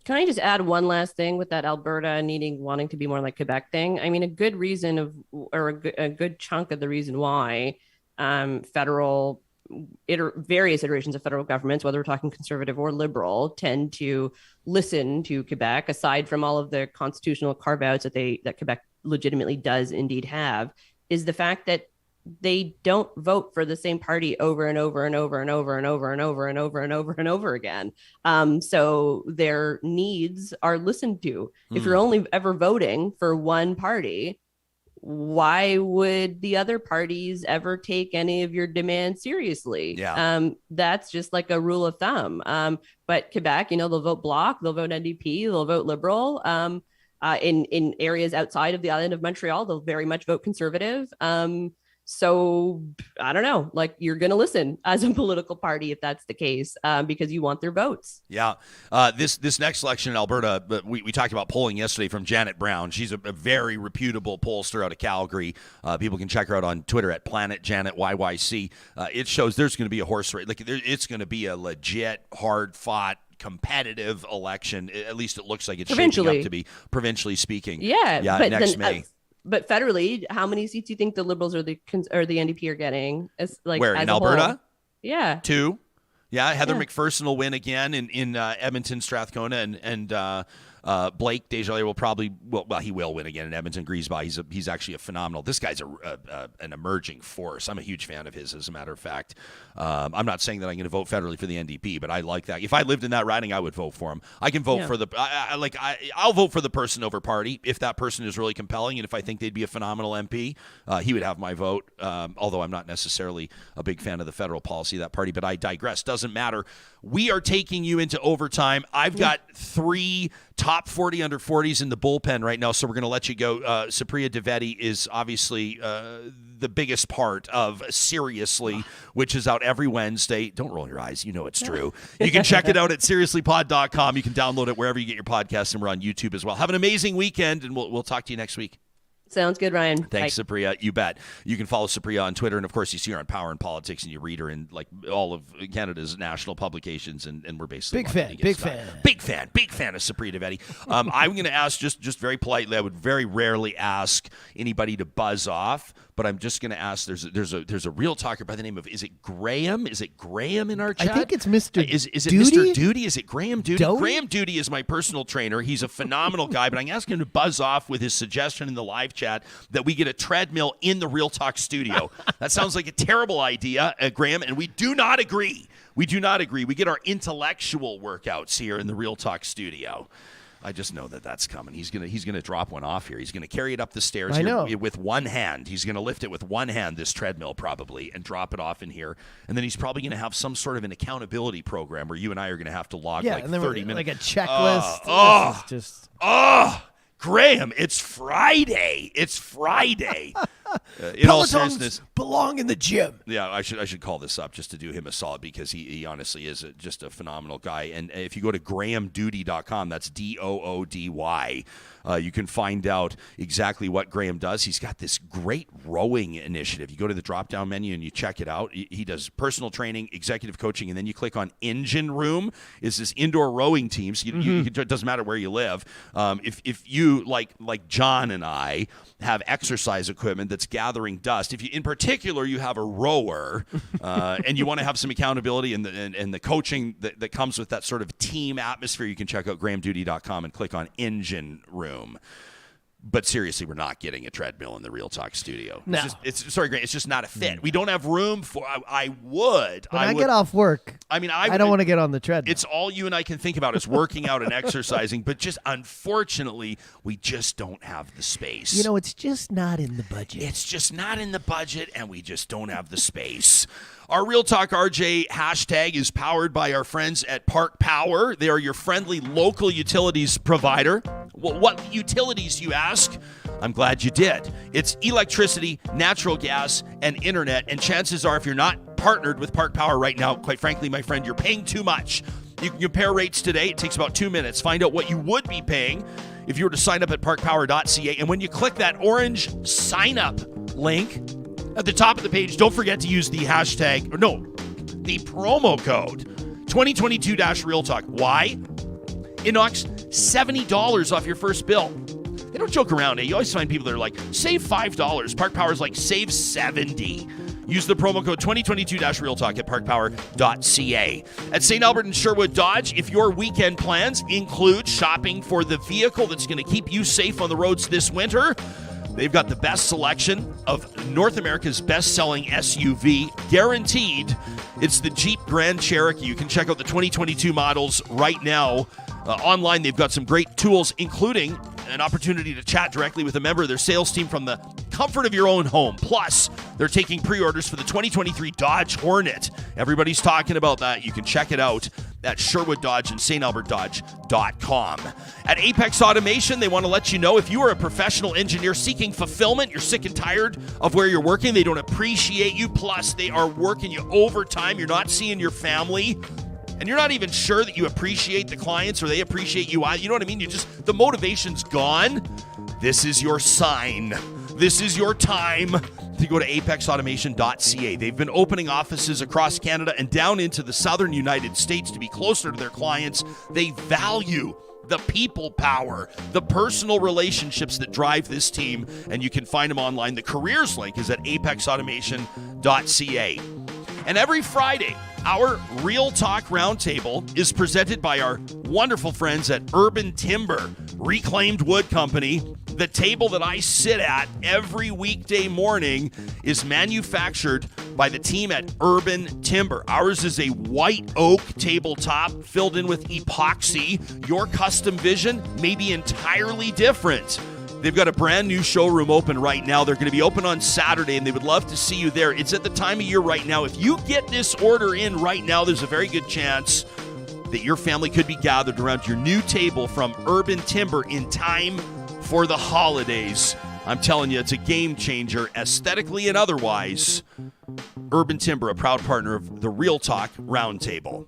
Can I just add one last thing with that Alberta wanting to be more like Quebec thing? I mean, a good reason a good chunk of the reason why various iterations of federal governments, whether we're talking conservative or liberal, tend to listen to Quebec, aside from all of the constitutional carve-outs that Quebec legitimately does indeed have, is the fact that they don't vote for the same party over and over and over and over and over and over and over and over and over again. So their needs are listened to. If you're only ever voting for one party, why would the other parties ever take any of your demands seriously? Yeah. That's just like a rule of thumb. But Quebec, they'll vote Bloc, they'll vote NDP, they'll vote Liberal. In areas outside of the island of Montreal, they'll very much vote Conservative. So I don't know, like, you're going to listen as a political party if that's the case, because you want their votes. Yeah. This next election in Alberta, we talked about polling yesterday from Janet Brown. She's a very reputable pollster out of Calgary. People can check her out on Twitter at Planet Janet YYC. It shows there's going to be a horse race. Like, it's going to be a legit, hard fought, competitive election. At least it looks like it's shaping up to be, provincially speaking. Yeah. But next May. But federally, how many seats do you think the Liberals or the NDP are getting? Where, in Alberta? Whole? Yeah. 2. Yeah, Heather McPherson will win again in Edmonton, Strathcona, and Blake Desjardins will probably he will win again in Edmonton, Griesbach. He's actually a phenomenal. This guy's an emerging force. I'm a huge fan of his, as a matter of fact. I'm not saying that I'm going to vote federally for the NDP, but I like that. If I lived in that riding, I would vote for him. I can vote for I'll vote for the person over party if that person is really compelling, and if I think they'd be a phenomenal MP, he would have my vote. Although I'm not necessarily a big fan of the federal policy of that party, but I digress. Doesn't matter. We are taking you into overtime. I've got 3 top 40 under 40s in the bullpen right now, so we're going to let you go. Supriya Dwivedi is obviously the biggest part of Seriously, which is out every Wednesday. Don't roll your eyes. You know it's true. You can check it out at seriouslypod.com. You can download it wherever you get your podcasts, and we're on YouTube as well. Have an amazing weekend, and we'll talk to you next week. Sounds good, Ryan. Thanks, Supriya. You bet. You can follow Supriya on Twitter, and of course, you see her on Power and Politics, and you read her in like all of Canada's national publications, and we're basically big fan of Supriya Dwivedi. I'm going to ask just very politely. I would very rarely ask anybody to buzz off, but I'm just going to ask. There's a real talker by the name of, is it Graham? Is it Graham in our chat? I think it's Mr. Is it Duty? Mr. Duty? Is it Graham Duty? Doty? Graham Duty is my personal trainer. He's a phenomenal guy, but I'm asking him to buzz off with his suggestion in the live chat that we get a treadmill in the Real Talk studio. That sounds like a terrible idea, Graham, and we do not agree. We get our intellectual workouts here in the Real Talk studio. I just know that that's coming. He's gonna drop one off here. He's gonna carry it up the stairs here with one hand. He's gonna lift it with one hand, this treadmill probably, and drop it off in here. And then he's probably gonna have some sort of an accountability program where you and I are gonna have to log like 30 minutes, like a checklist. Graham, it's Friday. It's Friday. In all seriousness, belong in the gym. yeah, I should call this up just to do him a solid because he honestly is just a phenomenal guy. And if you go to grahamdoody.com, that's DOODY, you can find out exactly what Graham does. He's got this great rowing initiative. You go to the drop-down menu and you check it out. He does personal training, executive coaching, and then you click on Engine Room. It's this indoor rowing team. So it doesn't matter where you live. If you, like John and I, have exercise equipment that's gathering dust, if you, in particular, you have a rower and you want to have some accountability and the coaching that comes with that sort of team atmosphere, you can check out grahamdoody.com and click on Engine Room. But seriously, we're not getting a treadmill in the Real Talk studio. No. Sorry, Grant, it's just not a fit. We don't have room for. I would. When I get off work, I mean, I don't want to get on the treadmill. It's all you and I can think about is working out and exercising. But just unfortunately, we just don't have the space. You know, it's just not in the budget. It's just not in the budget, and we just don't have the space. Our Real Talk RJ hashtag is powered by our friends at Park Power. They are your friendly local utilities provider. Well, what utilities, you ask? I'm glad you did. It's electricity, natural gas, and internet. And chances are, if you're not partnered with Park Power right now, quite frankly, my friend, you're paying too much. You can compare rates today. It takes about 2 minutes. Find out what you would be paying if you were to sign up at parkpower.ca. And when you click that orange sign up link at the top of the page, don't forget to use the hashtag, or no, the promo code 2022-Real Talk. Why? It knocks $70 off your first bill. They don't joke around. You always find people that are like, save $5. Park Power's like, save $70. Use the promo code 2022-Real Talk at parkpower.ca. At St. Albert and Sherwood Dodge, if your weekend plans include shopping for the vehicle that's going to keep you safe on the roads this winter, they've got the best selection of North America's best-selling SUV, guaranteed. It's the Jeep Grand Cherokee. You can check out the 2022 models right now. Online, they've got some great tools, including an opportunity to chat directly with a member of their sales team from the comfort of your own home. Plus, they're taking pre-orders for the 2023 Dodge Hornet. Everybody's talking about that. You can check it out at Sherwood Dodge and StAlbertDodge.com. At Apex Automation, they want to let you know if you are a professional engineer seeking fulfillment, you're sick and tired of where you're working, they don't appreciate you, plus they are working you overtime, you're not seeing your family, and you're not even sure that you appreciate the clients or they appreciate you. You know what I mean? The motivation's gone. This is your sign. This is your time to go to apexautomation.ca. They've been opening offices across Canada and down into the southern United States to be closer to their clients. They value the people power, the personal relationships that drive this team, and you can find them online. The careers link is at apexautomation.ca. And every Friday, our Real Talk Roundtable is presented by our wonderful friends at Urban Timber, Reclaimed Wood Company. The table that I sit at every weekday morning is manufactured by the team at Urban Timber. Ours is a white oak tabletop filled in with epoxy. Your custom vision may be entirely different. They've got a brand new showroom open right now. They're going to be open on Saturday, and they would love to see you there. It's at the time of year right now. If you get this order in right now, there's a very good chance that your family could be gathered around your new table from Urban Timber in time for the holidays. I'm telling you, it's a game changer, aesthetically and otherwise. Urban Timber, a proud partner of the Real Talk Roundtable.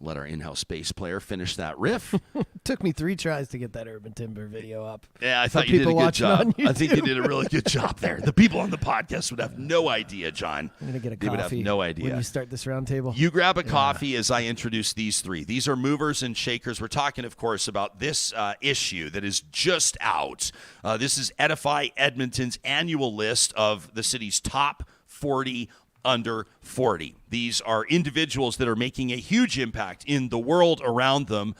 Let our in-house bass player finish that riff. Took me 3 tries to get that Urban Timber video up. Yeah, I thought you did a good job. I think you did a really good job there. The people on the podcast would have no idea, John. I'm going to get a coffee. They would have no idea. When you start this roundtable. You grab a coffee as I introduce these 3. These are movers and shakers. We're talking, of course, about this issue that is just out. This is Edify Edmonton's annual list of the city's top 40 under 40. These are individuals that are making a huge impact in the world around them,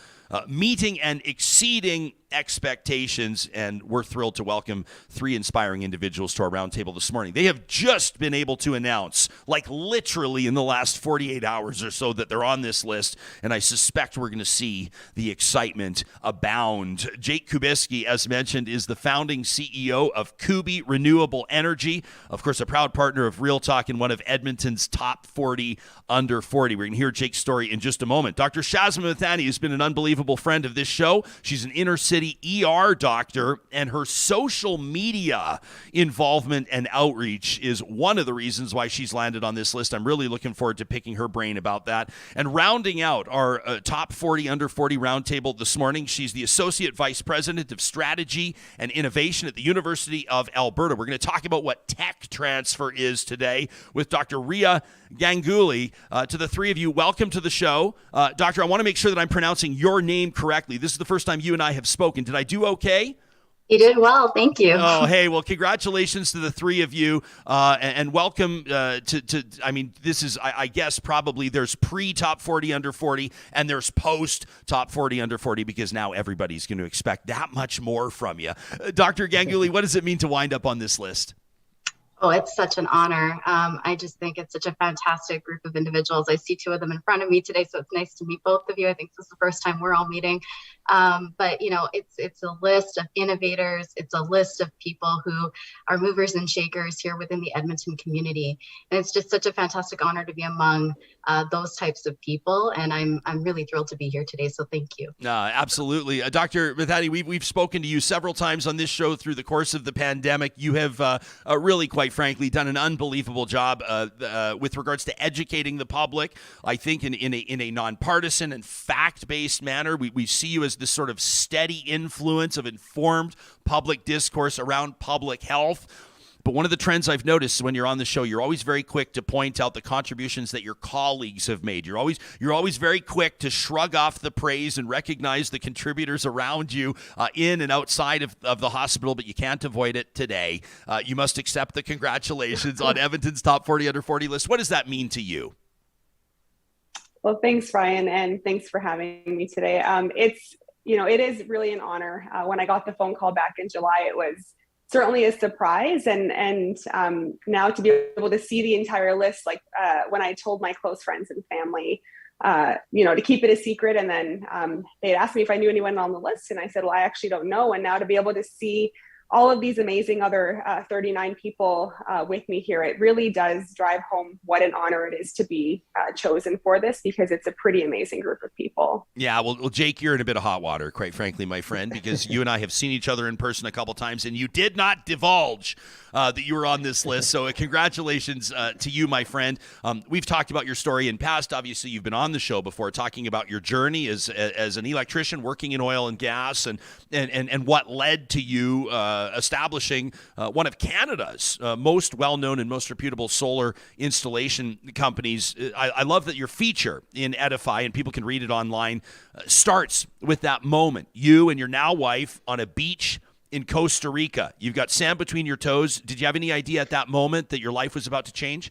meeting and exceeding expectations, and we're thrilled to welcome three inspiring individuals to our roundtable this morning. They have just been able to announce, like literally in the last 48 hours or so, that they're on this list, and I suspect we're going to see the excitement abound. Jake Kubiski, as mentioned, is the founding CEO of Kubi Renewable Energy, of course, a proud partner of Real Talk and one of Edmonton's top 40 under 40. We're going to hear Jake's story in just a moment. Dr. Shazma Mithani has been an unbelievable friend of this show. She's an inner city ER doctor, and her social media involvement and outreach is one of the reasons why she's landed on this list. I'm really looking forward to picking her brain about that. And rounding out our top 40 under 40 roundtable this morning, she's the Associate Vice President of Strategy and Innovation at the University of Alberta. We're going to talk about what tech transfer is today with Dr. Riya Ganguly. To the three of you, welcome to the show. Doctor, I want to make sure that I'm pronouncing your name correctly. This is the first time you and I have spoken. Did I do okay? You did well. Thank you. Oh, hey, well, congratulations to the three of you, and welcome to, I mean, this is, I guess, probably there's pre-top 40 under 40, and there's post-top 40 under 40, because now everybody's going to expect that much more from you. Dr. Ganguly, what does it mean to wind up on this list? Oh, it's such an honor. I just think it's such a fantastic group of individuals. I see two of them in front of me today, so it's nice to meet both of you. I think this is the first time we're all meeting. But, you know, it's a list of innovators. It's a list of people who are movers and shakers here within the Edmonton community. And it's just such a fantastic honor to be among those types of people. And I'm really thrilled to be here today. So thank you. Absolutely. Dr. Mithani, we've spoken to you several times on this show through the course of the pandemic. You have really, quite frankly, done an unbelievable job with regards to educating the public. I think in a nonpartisan and fact-based manner. We see you as this sort of steady influence of informed public discourse around public health. But one of the trends I've noticed when you're on the show, you're always very quick to point out the contributions that your colleagues have made. You're always very quick to shrug off the praise and recognize the contributors around you in and outside of the hospital, but you can't avoid it today. You must accept the congratulations on Edmonton's top 40 under 40 list. What does that mean to you? Well, thanks, Ryan, and thanks for having me today. It is really an honor. When I got the phone call back in July, it was certainly a surprise, and now to be able to see the entire list, like when I told my close friends and family, to keep it a secret, and then they'd asked me if I knew anyone on the list, and I said, well, I actually don't know. And now to be able to see all of these amazing other 39 people with me here, it really does drive home what an honor it is to be chosen for this, because it's a pretty amazing group of people. Yeah, well, Jake, you're in a bit of hot water, quite frankly, my friend, because you and I have seen each other in person a couple times, and you did not divulge that you were on this list. So congratulations to you, my friend. We've talked about your story in past. Obviously, you've been on the show before talking about your journey as an electrician working in oil and gas, and what led to you establishing one of Canada's most well-known and most reputable solar installation companies. I love that your feature in Edify, and people can read it online, starts with that moment. You and your now wife on a beach in Costa Rica. You've got sand between your toes. Did you have any idea at that moment that your life was about to change?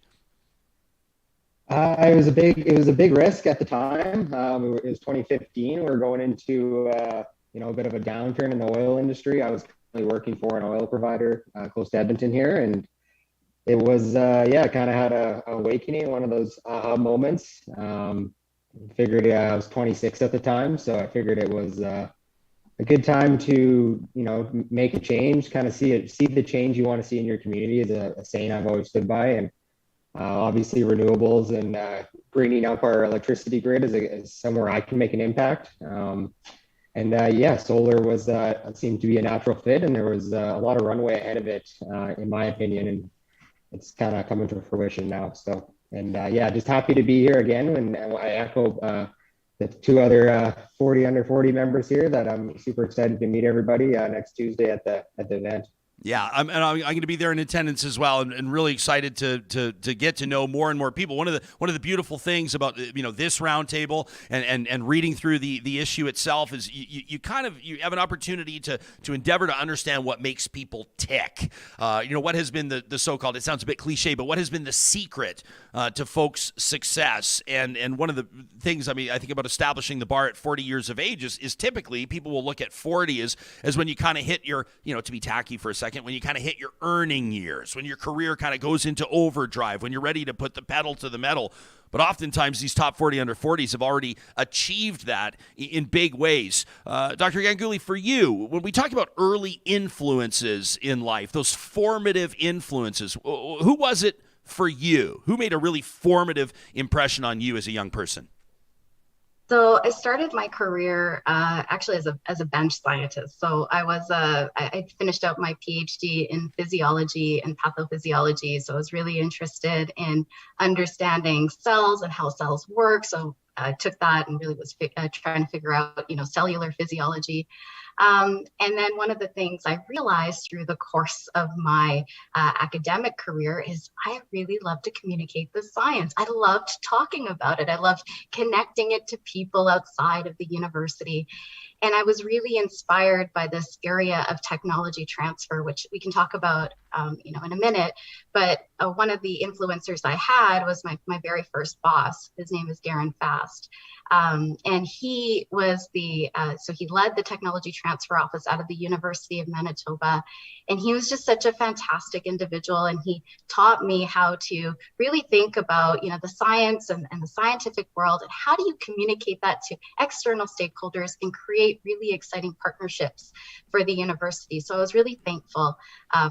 It was a big risk at the time. It was 2015. We were going into a bit of a downturn in the oil industry. I was working for an oil provider close to Edmonton here, and it was kind of had a awakening, one of those aha moments. Figured I was 26 at the time, so I figured it was a good time to make a change, kind of see the change you want to see in your community is a saying I've always stood by. And obviously renewables and greening up our electricity grid is somewhere I can make an impact. Solar was seemed to be a natural fit, and there was a lot of runway ahead of it, in my opinion, and it's kind of coming to fruition now. So, just happy to be here again, and I echo the two other 40 under 40 members here that I'm super excited to meet everybody next Tuesday at the event. Yeah, I'm going to be there in attendance as well, and really excited to get to know more and more people. One of the beautiful things about this roundtable and reading through the issue itself is you have an opportunity to endeavor to understand what makes people tick. What has been the so-called, it sounds a bit cliche, but what has been the secret to folks' success? And one of the things, I think about establishing the bar at 40 years of age is typically people will look at 40 as when you kind of hit your, to be tacky for a second, when you kind of hit your earning years, when your career kind of goes into overdrive, when you're ready to put the pedal to the metal. But oftentimes these top 40 under 40s have already achieved that in big ways. Dr. Ganguly, for you, when we talk about early influences in life, those formative influences, who was it for you? Who made a really formative impression on you as a young person? So I started my career actually as a bench scientist. So I finished out my PhD in physiology and pathophysiology. So I was really interested in understanding cells and how cells work. So I took that and really was trying to figure out, cellular physiology. And then one of the things I realized through the course of my academic career is I really love to communicate the science. I loved talking about it. I loved connecting it to people outside of the university. And I was really inspired by this area of technology transfer, which we can talk about, in a minute. But one of the influencers I had was my very first boss. His name is Darren Fast. And he was so he led the technology transfer office out of the University of Manitoba. And he was just such a fantastic individual. And he taught me how to really think about, the science and the scientific world, and how do you communicate that to external stakeholders and create really exciting partnerships for the university. So I was really thankful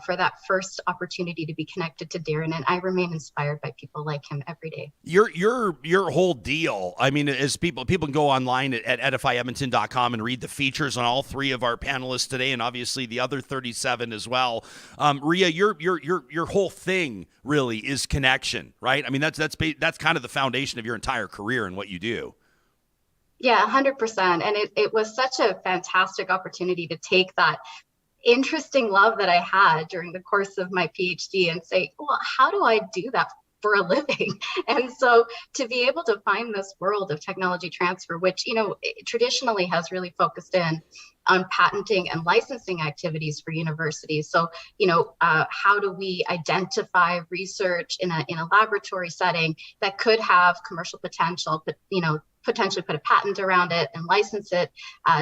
for that first opportunity to be connected to Darren, and I remain inspired by people like him every day. Your whole deal, as people can go online at edifyedmonton.com and read the features on all three of our panelists today, and obviously the other 37 as well. Riya, your whole thing really is connection, right? That's kind of the foundation of your entire career and what you do. Yeah, 100%. And it was such a fantastic opportunity to take that interesting love that I had during the course of my PhD and say, well, how do I do that for a living? And so to be able to find this world of technology transfer, which, traditionally has really focused in on patenting and licensing activities for universities. So, how do we identify research in a laboratory setting that could have commercial potential, but, potentially put a patent around it and license it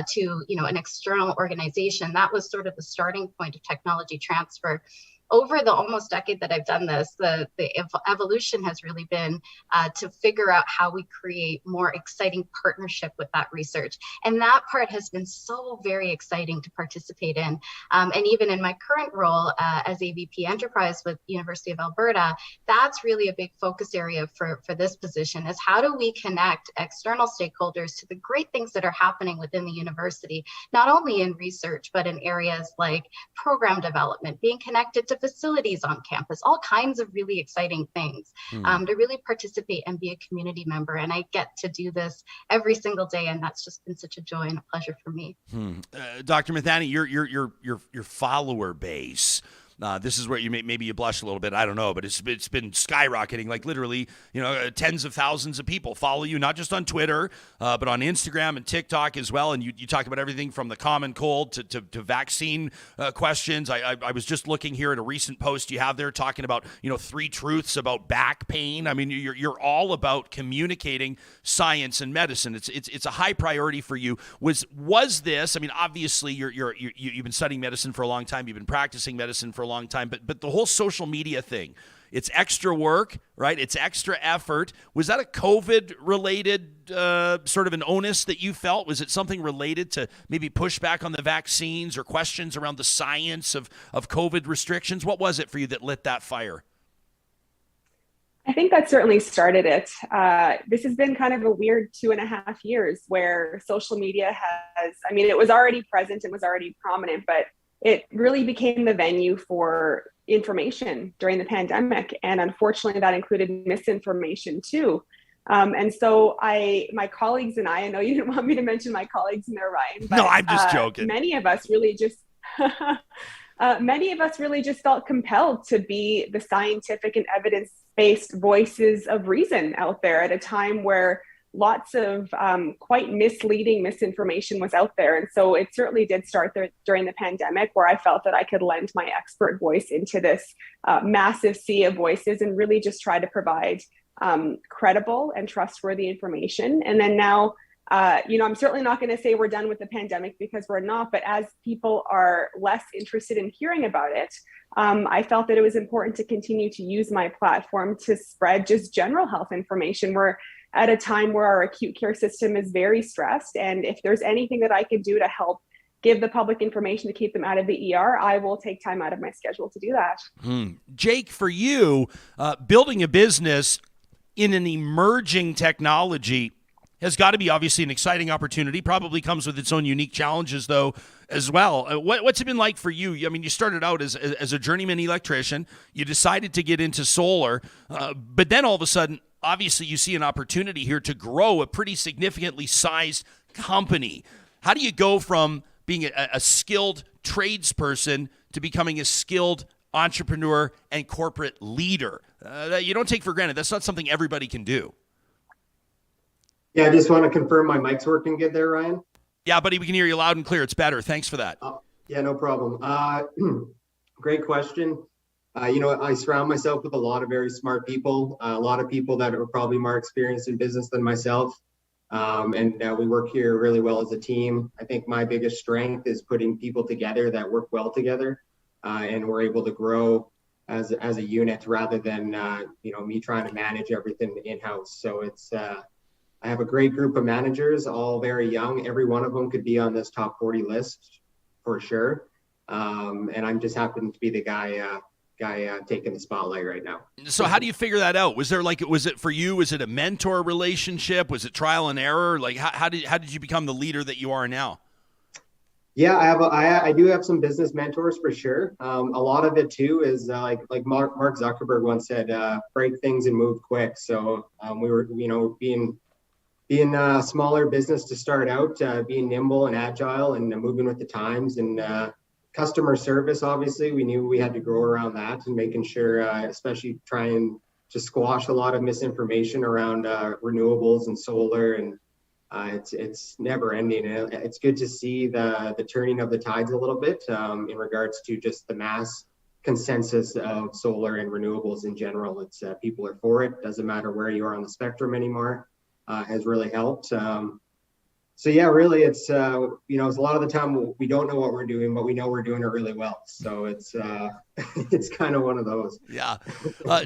to, an external organization. That was sort of the starting point of technology transfer. Over the almost decade that I've done this, the evolution has really been to figure out how we create more exciting partnership with that research. And that part has been so very exciting to participate in. And even in my current role as AVP Enterprise with University of Alberta, that's really a big focus area for this position, is how do we connect external stakeholders to the great things that are happening within the university, not only in research, but in areas like program development, being connected to facilities on campus, all kinds of really exciting things to really participate and be a community member. And I get to do this every single day, and that's just been such a joy and a pleasure for me. Dr. Mithani, your follower base. This is where maybe you blush a little bit. I don't know, but it's been skyrocketing. Like literally, tens of thousands of people follow you, not just on Twitter, but on Instagram and TikTok as well. And you talk about everything from the common cold to vaccine questions. I was just looking here at a recent post you have there talking about 3 truths about back pain. You're all about communicating science and medicine. It's a high priority for you. Was this? Obviously you've been studying medicine for a long time. You've been practicing medicine for a long time, but the whole social media thing, it's extra work, right? It's extra effort. Was that a COVID-related sort of an onus that you felt? Was it something related to maybe pushback on the vaccines or questions around the science of COVID restrictions? What was it for you that lit that fire? I think that certainly started it. This has been kind of a weird 2.5 years where social media it was already present and was already prominent, but it really became the venue for information during the pandemic. And unfortunately, that included misinformation too. And so my colleagues and I know you didn't want me to mention my colleagues in there, Ryan. But, no, I'm just joking. Many of us really just, many of us really just felt compelled to be the scientific and evidence-based voices of reason out there at a time where lots of quite misleading misinformation was out there. And so it certainly did start there during the pandemic, where I felt that I could lend my expert voice into this massive sea of voices and really just try to provide credible and trustworthy information. And then now, I'm certainly not going to say we're done with the pandemic, because we're not, but as people are less interested in hearing about it, I felt that it was important to continue to use my platform to spread just general health information. We're at a time where our acute care system is very stressed. And if there's anything that I can do to help give the public information to keep them out of the ER, I will take time out of my schedule to do that. Jake, for you, building a business in an emerging technology has got to be obviously an exciting opportunity. Probably comes with its own unique challenges, though, as well. What's it been like for you? I mean, you started out as a journeyman electrician. You decided to get into solar, but then all of a sudden, obviously, you see an opportunity here to grow a pretty significantly sized company. How do you go from being a skilled tradesperson to becoming a skilled entrepreneur and corporate leader? That you don't take for granted. That's not something everybody can do. Yeah, I just want to confirm my mic's working good there, Ryan. Yeah, buddy, we can hear you loud and clear. It's better. Thanks for that. Yeah, no problem. Great question. I surround myself with a lot of very smart people, a lot of people that are probably more experienced in business than myself. And we work here really well as a team. I think my biggest strength is putting people together that work well together, and we're able to grow as a unit rather than, me trying to manage everything in-house. So it's, I have a great group of managers, all very young. Every one of them could be on this top 40 list for sure. And I'm just happen to be the guy taking the spotlight right now. So how do you figure that out? Was it for you? Was it a mentor relationship? Was it trial and error? Like how did you become the leader that you are now? Yeah, I do have some business mentors for sure. A lot of it too is like Mark Zuckerberg once said, break things and move quick. So we were, being a smaller business to start out, being nimble and agile and moving with the times, and customer service, obviously, we knew we had to grow around that, and making sure, especially trying to squash a lot of misinformation around renewables and solar, and it's never ending. It's good to see the turning of the tides a little bit in regards to just the mass consensus of solar and renewables in general. It's people are for it. Doesn't matter where you are on the spectrum anymore. Has really helped. So yeah, really, it's it's a lot of the time we don't know what we're doing, but we know we're doing it really well. So it's it's kind of one of those. Yeah,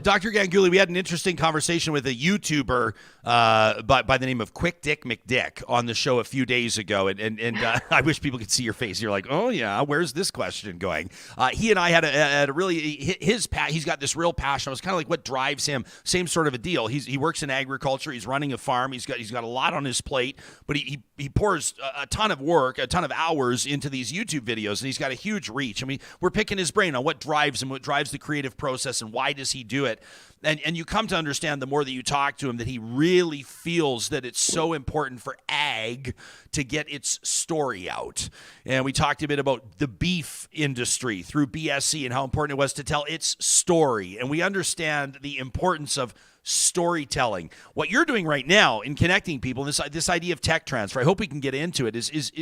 Dr. Ganguly, we had an interesting conversation with a YouTuber by the name of Quick Dick McDick on the show a few days ago, and I wish people could see your face. You're like, oh yeah, where's this question going? He and I had a really he's got this real passion. I was kind of like, what drives him? Same sort of a deal. He works in agriculture. He's running a farm. He's got a lot on his plate, but he pours a ton of work, a ton of hours into these YouTube videos, and he's got a huge reach. I mean, we're picking his brain on what drives him, what drives the creative process, and why does he do it. And you come to understand the more that you talk to him that he really feels that it's so important for ag to get its story out. And we talked a bit about the beef industry through BSC and how important it was to tell its story. And we understand the importance of storytelling. What you're doing right now in connecting people, this idea of tech transfer, I hope we can get into it, is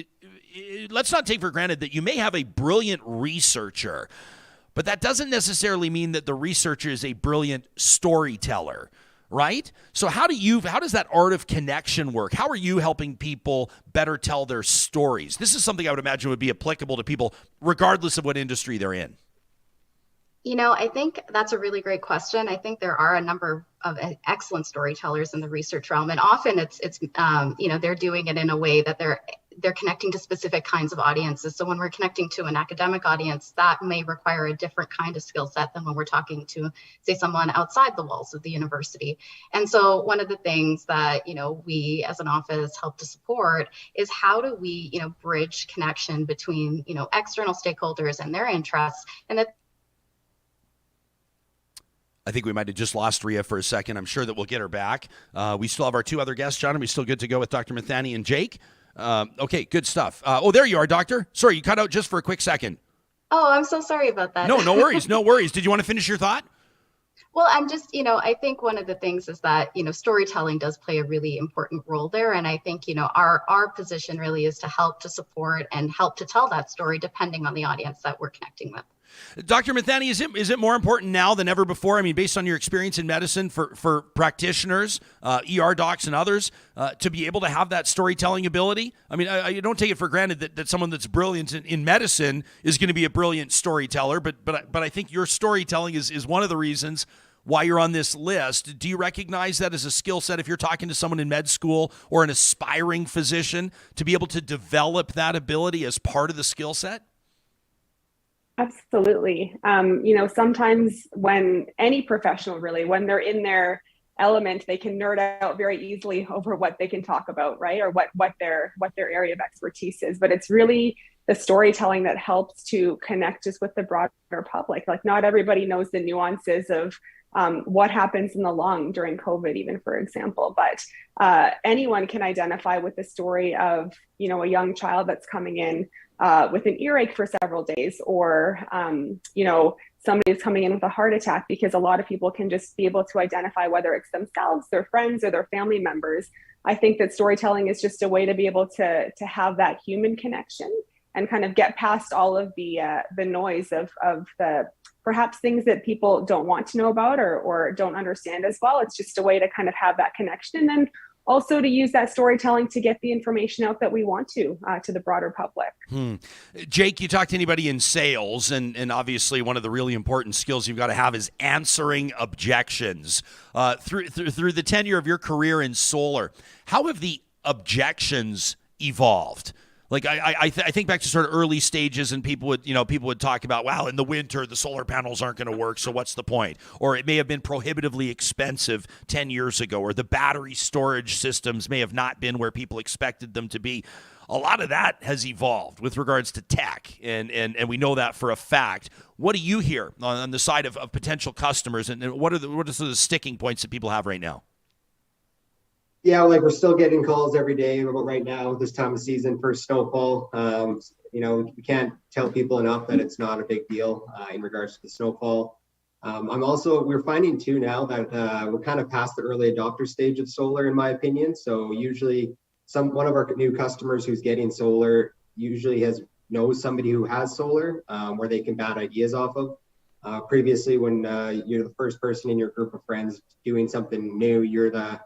let's not take for granted that you may have a brilliant researcher, but that doesn't necessarily mean that the researcher is a brilliant storyteller, right? So how does that art of connection work? How are you helping people better tell their stories? This is something I would imagine would be applicable to people regardless of what industry they're in. I think that's a really great question. I think there are a number of excellent storytellers in the research realm, and often it's they're doing it in a way that they're connecting to specific kinds of audiences. So when we're connecting to an academic audience, that may require a different kind of skill set than when we're talking to, say, someone outside the walls of the university. And so one of the things that, we as an office help to support is how do we, bridge connection between, external stakeholders and their interests, and that I think we might have just lost Riya for a second. I'm sure that we'll get her back. We still have our two other guests, John. Are we still good to go with Dr. Mithani and Jake? Okay, good stuff. There you are, Doctor. Sorry, you cut out just for a quick second. Oh, I'm so sorry about that. No worries. No worries. Did you want to finish your thought? Well, I'm just, I think one of the things is that, storytelling does play a really important role there. And I think, our position really is to help to support and help to tell that story depending on the audience that we're connecting with. Dr. Mithani, is it more important now than ever before? I mean, based on your experience in medicine for practitioners, ER docs and others, to be able to have that storytelling ability? I mean, I don't take it for granted that someone that's brilliant in medicine is going to be a brilliant storyteller, but I think your storytelling is one of the reasons why you're on this list. Do you recognize that as a skill set if you're talking to someone in med school or an aspiring physician to be able to develop that ability as part of the skill set? Absolutely. Sometimes when any professional really, when they're in their element, they can nerd out very easily over what they can talk about, right? Or what their area of expertise is. But it's really the storytelling that helps to connect us with the broader public. Like, not everybody knows the nuances of what happens in the lung during COVID, even, for example. But anyone can identify with the story of, a young child that's coming in with an earache for several days, or, somebody is coming in with a heart attack, because a lot of people can just be able to identify whether it's themselves, their friends, or their family members. I think that storytelling is just a way to be able to have that human connection and kind of get past all of the noise of the perhaps things that people don't want to know about or don't understand as well. It's just a way to kind of have that connection, and then also to use that storytelling to get the information out that we want to the broader public. Jake, you talk to anybody in sales, and obviously one of the really important skills you've got to have is answering objections. Through the tenure of your career in solar, how have the objections evolved? Like I think back to sort of early stages, and people would talk about, wow, in the winter the solar panels aren't going to work, so what's the point? Or it may have been prohibitively expensive 10 years ago, or the battery storage systems may have not been where people expected them to be. A lot of that has evolved with regards to tech, and we know that for a fact. What do you hear on the side of potential customers, and what are the sticking points that people have right now? Yeah, like we're still getting calls every day about right now, this time of season for snowfall. We can't tell people enough that it's not a big deal in regards to the snowfall. We're finding too now that we're kind of past the early adopter stage of solar, in my opinion. So usually one of our new customers who's getting solar usually knows somebody who has solar where they can bat ideas off of. Previously, when you're the first person in your group of friends doing something new, you're the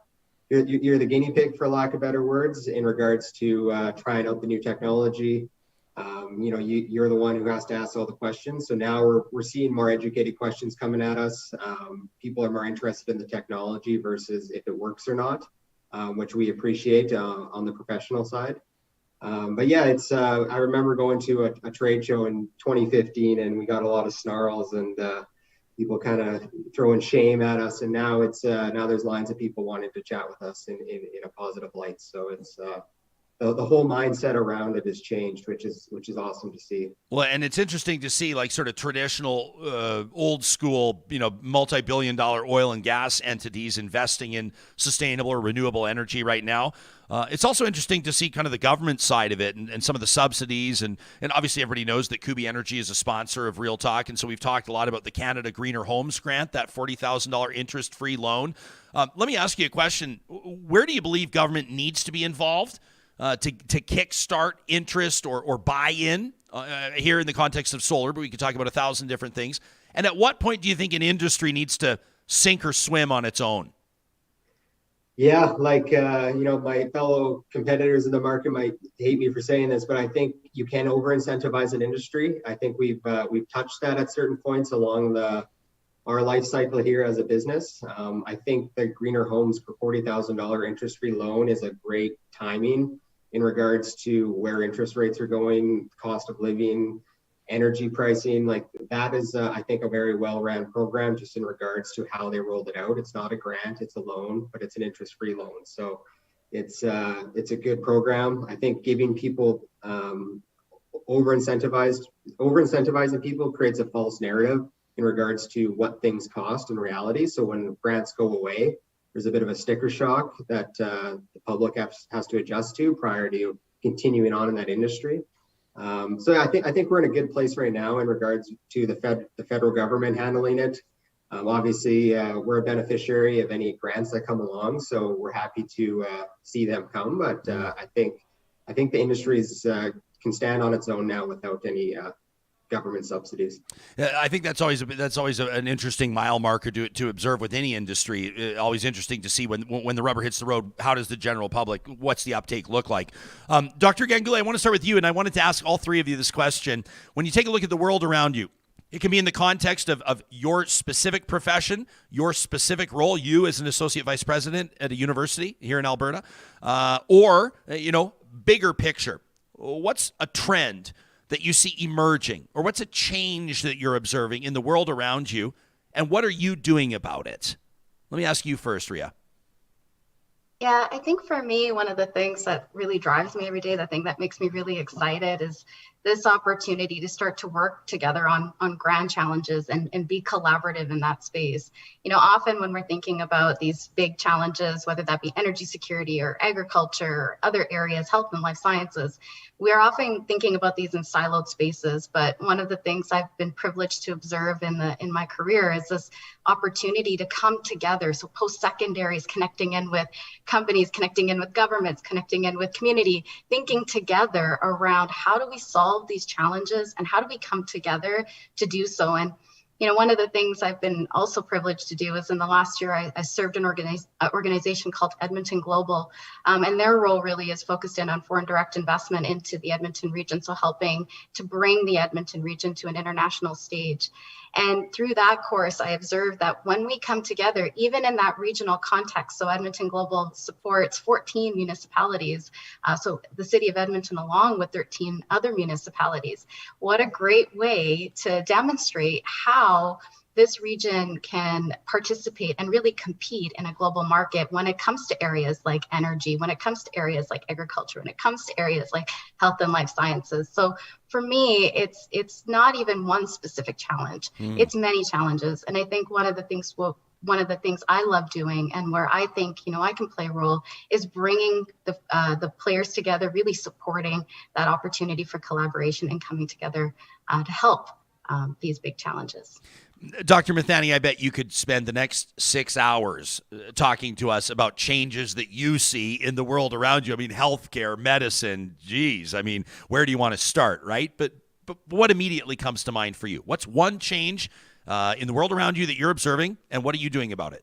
guinea pig, for lack of better words, in regards to trying out the new technology. You're the one who has to ask all the questions. So now we're seeing more educated questions coming at us. People are more interested in the technology versus if it works or not, which we appreciate on the professional side. But yeah, it's I remember going to a trade show in 2015, and we got a lot of snarls and people kind of throwing shame at us, and now now there's lines of people wanting to chat with us in a positive light. So it's the whole mindset around it has changed, which is awesome to see. Well, and it's interesting to see, like, sort of traditional, old school, multi-billion-dollar oil and gas entities investing in sustainable or renewable energy right now. It's also interesting to see kind of the government side of it and some of the subsidies. And obviously everybody knows that Kubi Energy is a sponsor of Real Talk. And so we've talked a lot about the Canada Greener Homes Grant, that $40,000 interest-free loan. Let me ask you a question. Where do you believe government needs to be involved to kickstart interest or buy-in here in the context of solar? But we could talk about 1,000 different things. And at what point do you think an industry needs to sink or swim on its own? Yeah, my fellow competitors in the market might hate me for saying this, but I think you can over-incentivize an industry. I think we've touched that at certain points along our life cycle here as a business. I think the Greener Homes for $40,000 interest-free loan is a great timing in regards to where interest rates are going, cost of living, energy pricing. Like, that is, I think, a very well-ran program just in regards to how they rolled it out. It's not a grant, it's a loan, but it's an interest-free loan. So it's a good program. I think giving people over-incentivizing people creates a false narrative in regards to what things cost in reality. So when grants go away, there's a bit of a sticker shock that the public has to adjust to prior to continuing on in that industry. So I think we're in a good place right now in regards to the federal government handling it. Obviously, we're a beneficiary of any grants that come along, so we're happy to see them come. But I think the industry can stand on its own now without any government subsidies. I think that's always an interesting mile marker to observe with any industry. Always interesting to see when the rubber hits the road. How does the general public? What's the uptake look like? Dr. Ganguly, I want to start with you, and I wanted to ask all three of you this question. When you take a look at the world around you, it can be in the context of your specific profession, your specific role, you as an associate vice president at a university here in Alberta, or bigger picture. What's a trend that you see emerging, or what's a change that you're observing in the world around you, and what are you doing about it? Let me ask you first, Riya. Yeah, I think for me, one of the things that really drives me every day, the thing that makes me really excited is this opportunity to start to work together on grand challenges and be collaborative in that space. Often when we're thinking about these big challenges, whether that be energy security or agriculture or other areas, health and life sciences, we are often thinking about these in siloed spaces. But one of the things I've been privileged to observe in my career is this opportunity to come together. So post-secondaries connecting in with companies, connecting in with governments, connecting in with community, thinking together around how do we solve these challenges and how do we come together to do so. And one of the things I've been also privileged to do is in the last year, I served an organization called Edmonton Global, and their role really is focused in on foreign direct investment into the Edmonton region, so helping to bring the Edmonton region to an international stage. And through that course, I observed that when we come together, even in that regional context, so Edmonton Global supports 14 municipalities, so the city of Edmonton along with 13 other municipalities. What a great way to demonstrate how this region can participate and really compete in a global market when it comes to areas like energy, when it comes to areas like agriculture, when it comes to areas like health and life sciences. So for me, it's not even one specific challenge. It's many challenges. And I think one of the things I love doing and where I think, I can play a role is bringing the players together, really supporting that opportunity for collaboration and coming together to help these big challenges. Dr. Mithani, I bet you could spend the next 6 hours talking to us about changes that you see in the world around you. I mean, healthcare, medicine, geez. I mean, where do you want to start, right? But what immediately comes to mind for you? What's one change in the world around you that you're observing, and what are you doing about it?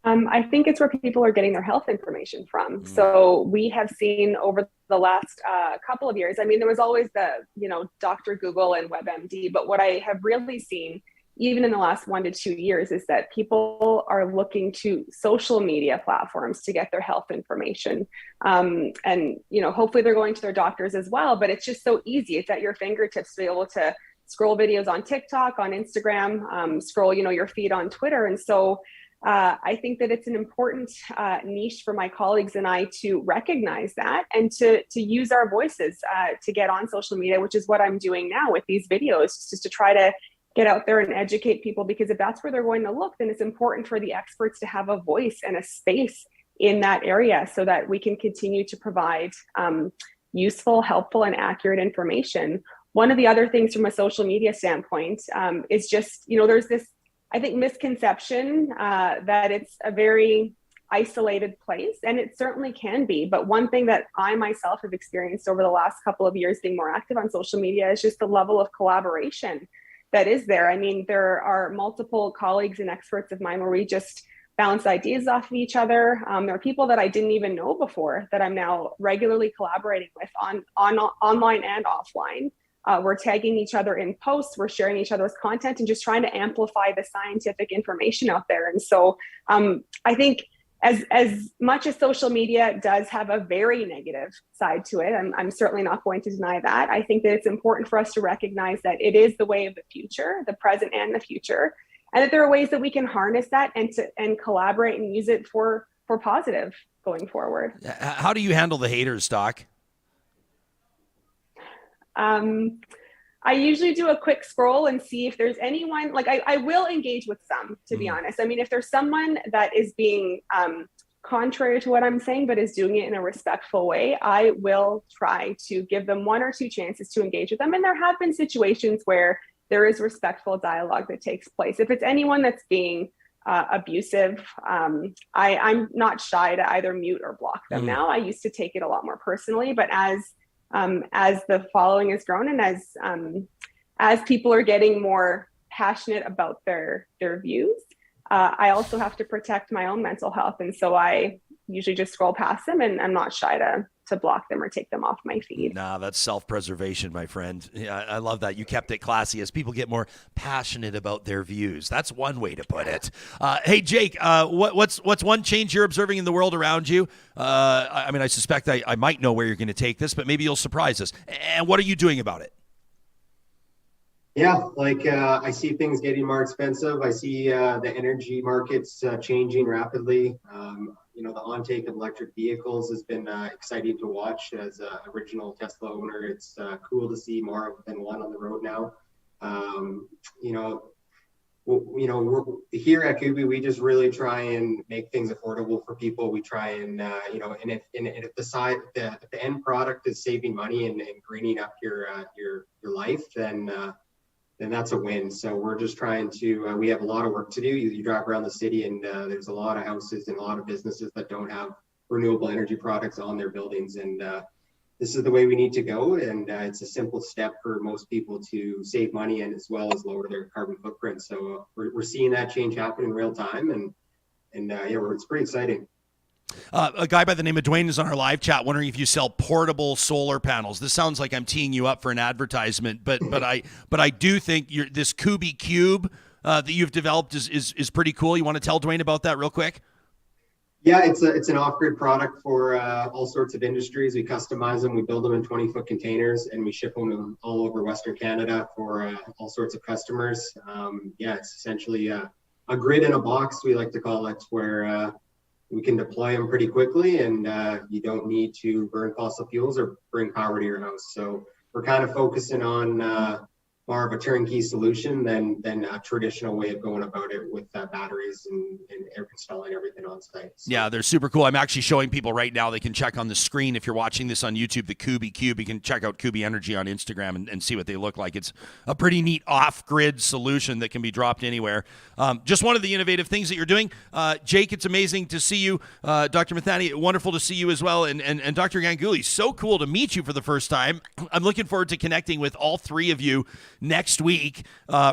I think it's where people are getting their health information from. So we have seen over the last couple of years, there was always the, Dr. Google and WebMD, but what I have really seen, even in the last 1 to 2 years, is that people are looking to social media platforms to get their health information. And, hopefully they're going to their doctors as well, but it's just so easy. It's at your fingertips to be able to scroll videos on TikTok, on Instagram, scroll, your feed on Twitter. And so I think that it's an important niche for my colleagues and I to recognize that and to use our voices to get on social media, which is what I'm doing now with these videos, just to try to get out there and educate people, because if that's where they're going to look, then it's important for the experts to have a voice and a space in that area so that we can continue to provide useful, helpful, and accurate information. One of the other things from a social media standpoint is just, there's this, I think, misconception that it's a very isolated place, and it certainly can be. But one thing that I myself have experienced over the last couple of years being more active on social media is just the level of collaboration that is there. There are multiple colleagues and experts of mine where we just bounce ideas off of each other. There are people that I didn't even know before that I'm now regularly collaborating with on online and offline. We're tagging each other in posts, we're sharing each other's content and just trying to amplify the scientific information out there. And so I think as much as social media does have a very negative side to it, I'm certainly not going to deny that. I think that it's important for us to recognize that it is the way of the future, the present and the future, and that there are ways that we can harness that and collaborate and use it for positive going forward. How do you handle the haters, Doc? I usually do a quick scroll and see if there's anyone, I will engage with some, to be honest. If there's someone that is being contrary to what I'm saying, but is doing it in a respectful way, I will try to give them 1 or 2 chances to engage with them. And there have been situations where there is respectful dialogue that takes place. If it's anyone that's being abusive, I'm not shy to either mute or block them now. I used to take it a lot more personally, but as the following has grown and as people are getting more passionate about their views, I also have to protect my own mental health. And so I usually just scroll past them, and I'm not shy to block them or take them off my feed. Nah, that's self-preservation, my friend. Yeah, I love that. You kept it classy as people get more passionate about their views. That's one way to put it. Hey, Jake, what's one change you're observing in the world around you? I mean, I suspect I might know where you're going to take this, but maybe you'll surprise us. And what are you doing about it? Yeah, like I see things getting more expensive. I see the energy markets changing rapidly. The on-take of electric vehicles has been exciting to watch. As an original Tesla owner, it's cool to see more than one on the road now. We're, here at Kubi, we just really try and make things affordable for people. We try and and if the end product is saving money and greening up your life, then that's a win. So we're just trying to, we have a lot of work to do. You drive around the city and there's a lot of houses and a lot of businesses that don't have renewable energy products on their buildings. And this is the way we need to go. And it's a simple step for most people to save money and as well as lower their carbon footprint. So we're seeing that change happen in real time. And it's pretty exciting. A guy by the name of Dwayne is on our live chat wondering if you sell portable solar panels. This sounds like I'm teeing you up for an advertisement, but I do think this Kubi Cube that you've developed is pretty cool. You want to tell Dwayne about that real quick? Yeah, it's an off-grid product for all sorts of industries. We customize them, we build them in 20-foot containers, and we ship them all over Western Canada for all sorts of customers. It's essentially a grid in a box, we like to call it, where we can deploy them pretty quickly, and you don't need to burn fossil fuels or bring power to your house. So we're kind of focusing on more of a turnkey solution than a traditional way of going about it with batteries and installing everything on site. So. Yeah, they're super cool. I'm actually showing people right now. They can check on the screen if you're watching this on YouTube, the Kubi Cube. You can check out Kubi Energy on Instagram and see what they look like. It's a pretty neat off-grid solution that can be dropped anywhere. Just one of the innovative things that you're doing. Jake, it's amazing to see you. Dr. Mithani, wonderful to see you as well. And Dr. Ganguly, so cool to meet you for the first time. I'm looking forward to connecting with all three of you next week.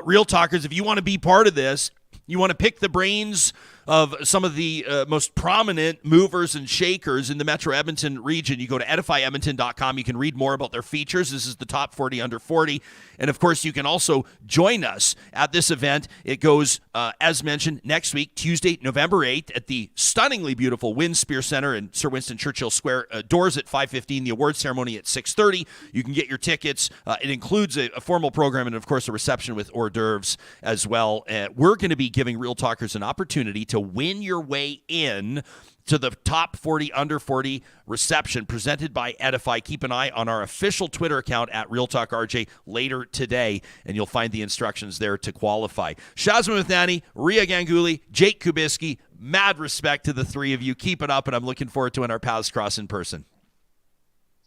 Real Talkers, if you want to be part of this, you want to pick the brains of some of the most prominent movers and shakers in the Metro Edmonton region, you go to edifyedmonton.com. You can read more about their features. This is the top 40 under 40. And, of course, you can also join us at this event. It goes, as mentioned, next week, Tuesday, November 8th, at the stunningly beautiful Winspear Center in Sir Winston Churchill Square. Doors at 5:15, the award ceremony at 6:30. You can get your tickets. It includes a formal program and, of course, a reception with hors d'oeuvres as well. We're going to be giving Real Talkers an opportunity to win your way in to the top 40 under 40 reception presented by Edify. Keep an eye on our official Twitter account at Real Talk RJ later today, and you'll find the instructions there to qualify. Shazma Mithani, Riya Ganguly, Jake Kubiski, mad respect to the three of you. Keep it up, and I'm looking forward to when our paths cross in person.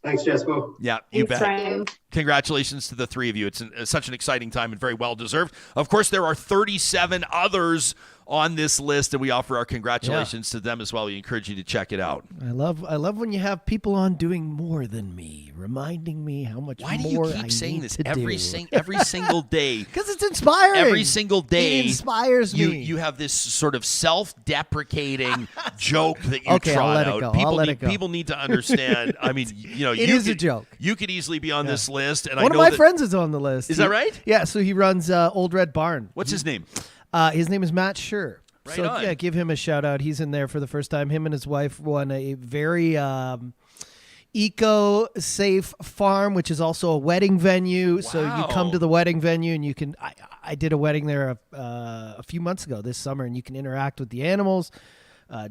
Thanks, Jespo. Yeah, you Thanks, bet. Ryan. Congratulations to the three of you. It's such an exciting time and very well deserved. Of course, there are 37 others on this list, and we offer our congratulations to them as well. We encourage you to check it out. I love when you have people on doing more than me, reminding me how much Why do more you keep I saying need this to every do. every single day? Because it's inspiring. Every single day, it inspires me. You have this sort of self-deprecating joke that you Okay, trot I'll let it out. go. People I'll let need, it go. people need to understand. I mean, It is a joke. You could easily be on this list, and One I of know my that, friends is on the list. Is that right? Yeah, so he runs Old Red Barn. What's his name? His name is Matt Schur. Right so on. yeah, give him a shout out. He's in there for the first time. Him and his wife won a very eco-safe farm, which is also a wedding venue. So you come to the wedding venue and you can. I did a wedding there a few months ago this summer, and you can interact with the animals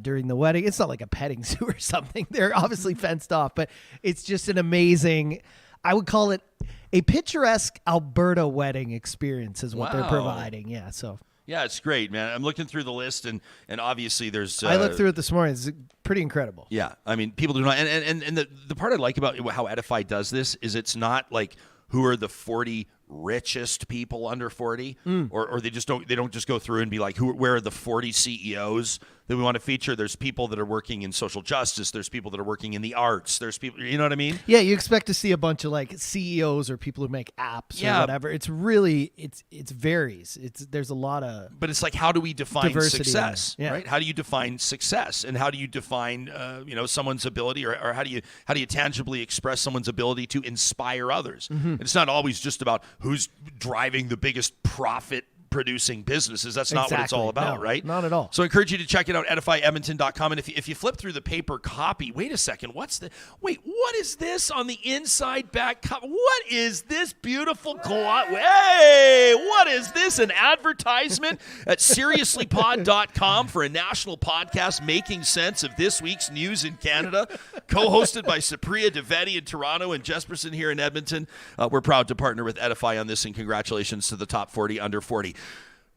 during the wedding. It's not like a petting zoo or something. They're obviously fenced off, but it's just an amazing. I would call it a picturesque Alberta wedding experience is what they're providing. Yeah, so. Yeah, it's great, man. I'm looking through the list, and obviously there's... I looked through it this morning. It's pretty incredible. Yeah, I mean, people do not... And the part I like about how Edify does this is it's not like who are the 40 richest people under 40, or they don't just go through and be like, where are the 40 CEOs that we want to feature? There's people that are working in social justice. There's people that are working in the arts. There's people, you know what I mean? Yeah, you expect to see a bunch of like CEOs or people who make apps or whatever. It's really it varies. There's a lot of, but it's like, how do we define success? Yeah. Right? How do you define success, and how do you define someone's ability, or how do you tangibly express someone's ability to inspire others? And it's not always just about who's driving the biggest profit producing businesses. That's not what it's all about, no, right? Not at all. So I encourage you to check it out, edifyedmonton.com. And if you flip through the paper copy, wait a second, what is this on the inside back cover? What is this beautiful hey, what is this, an advertisement at seriouslypod.com for a national podcast making sense of this week's news in Canada, co-hosted by Supriya Dwivedi in Toronto and Jesperson here in Edmonton. We're proud to partner with Edify on this, and congratulations to the top 40 under 40.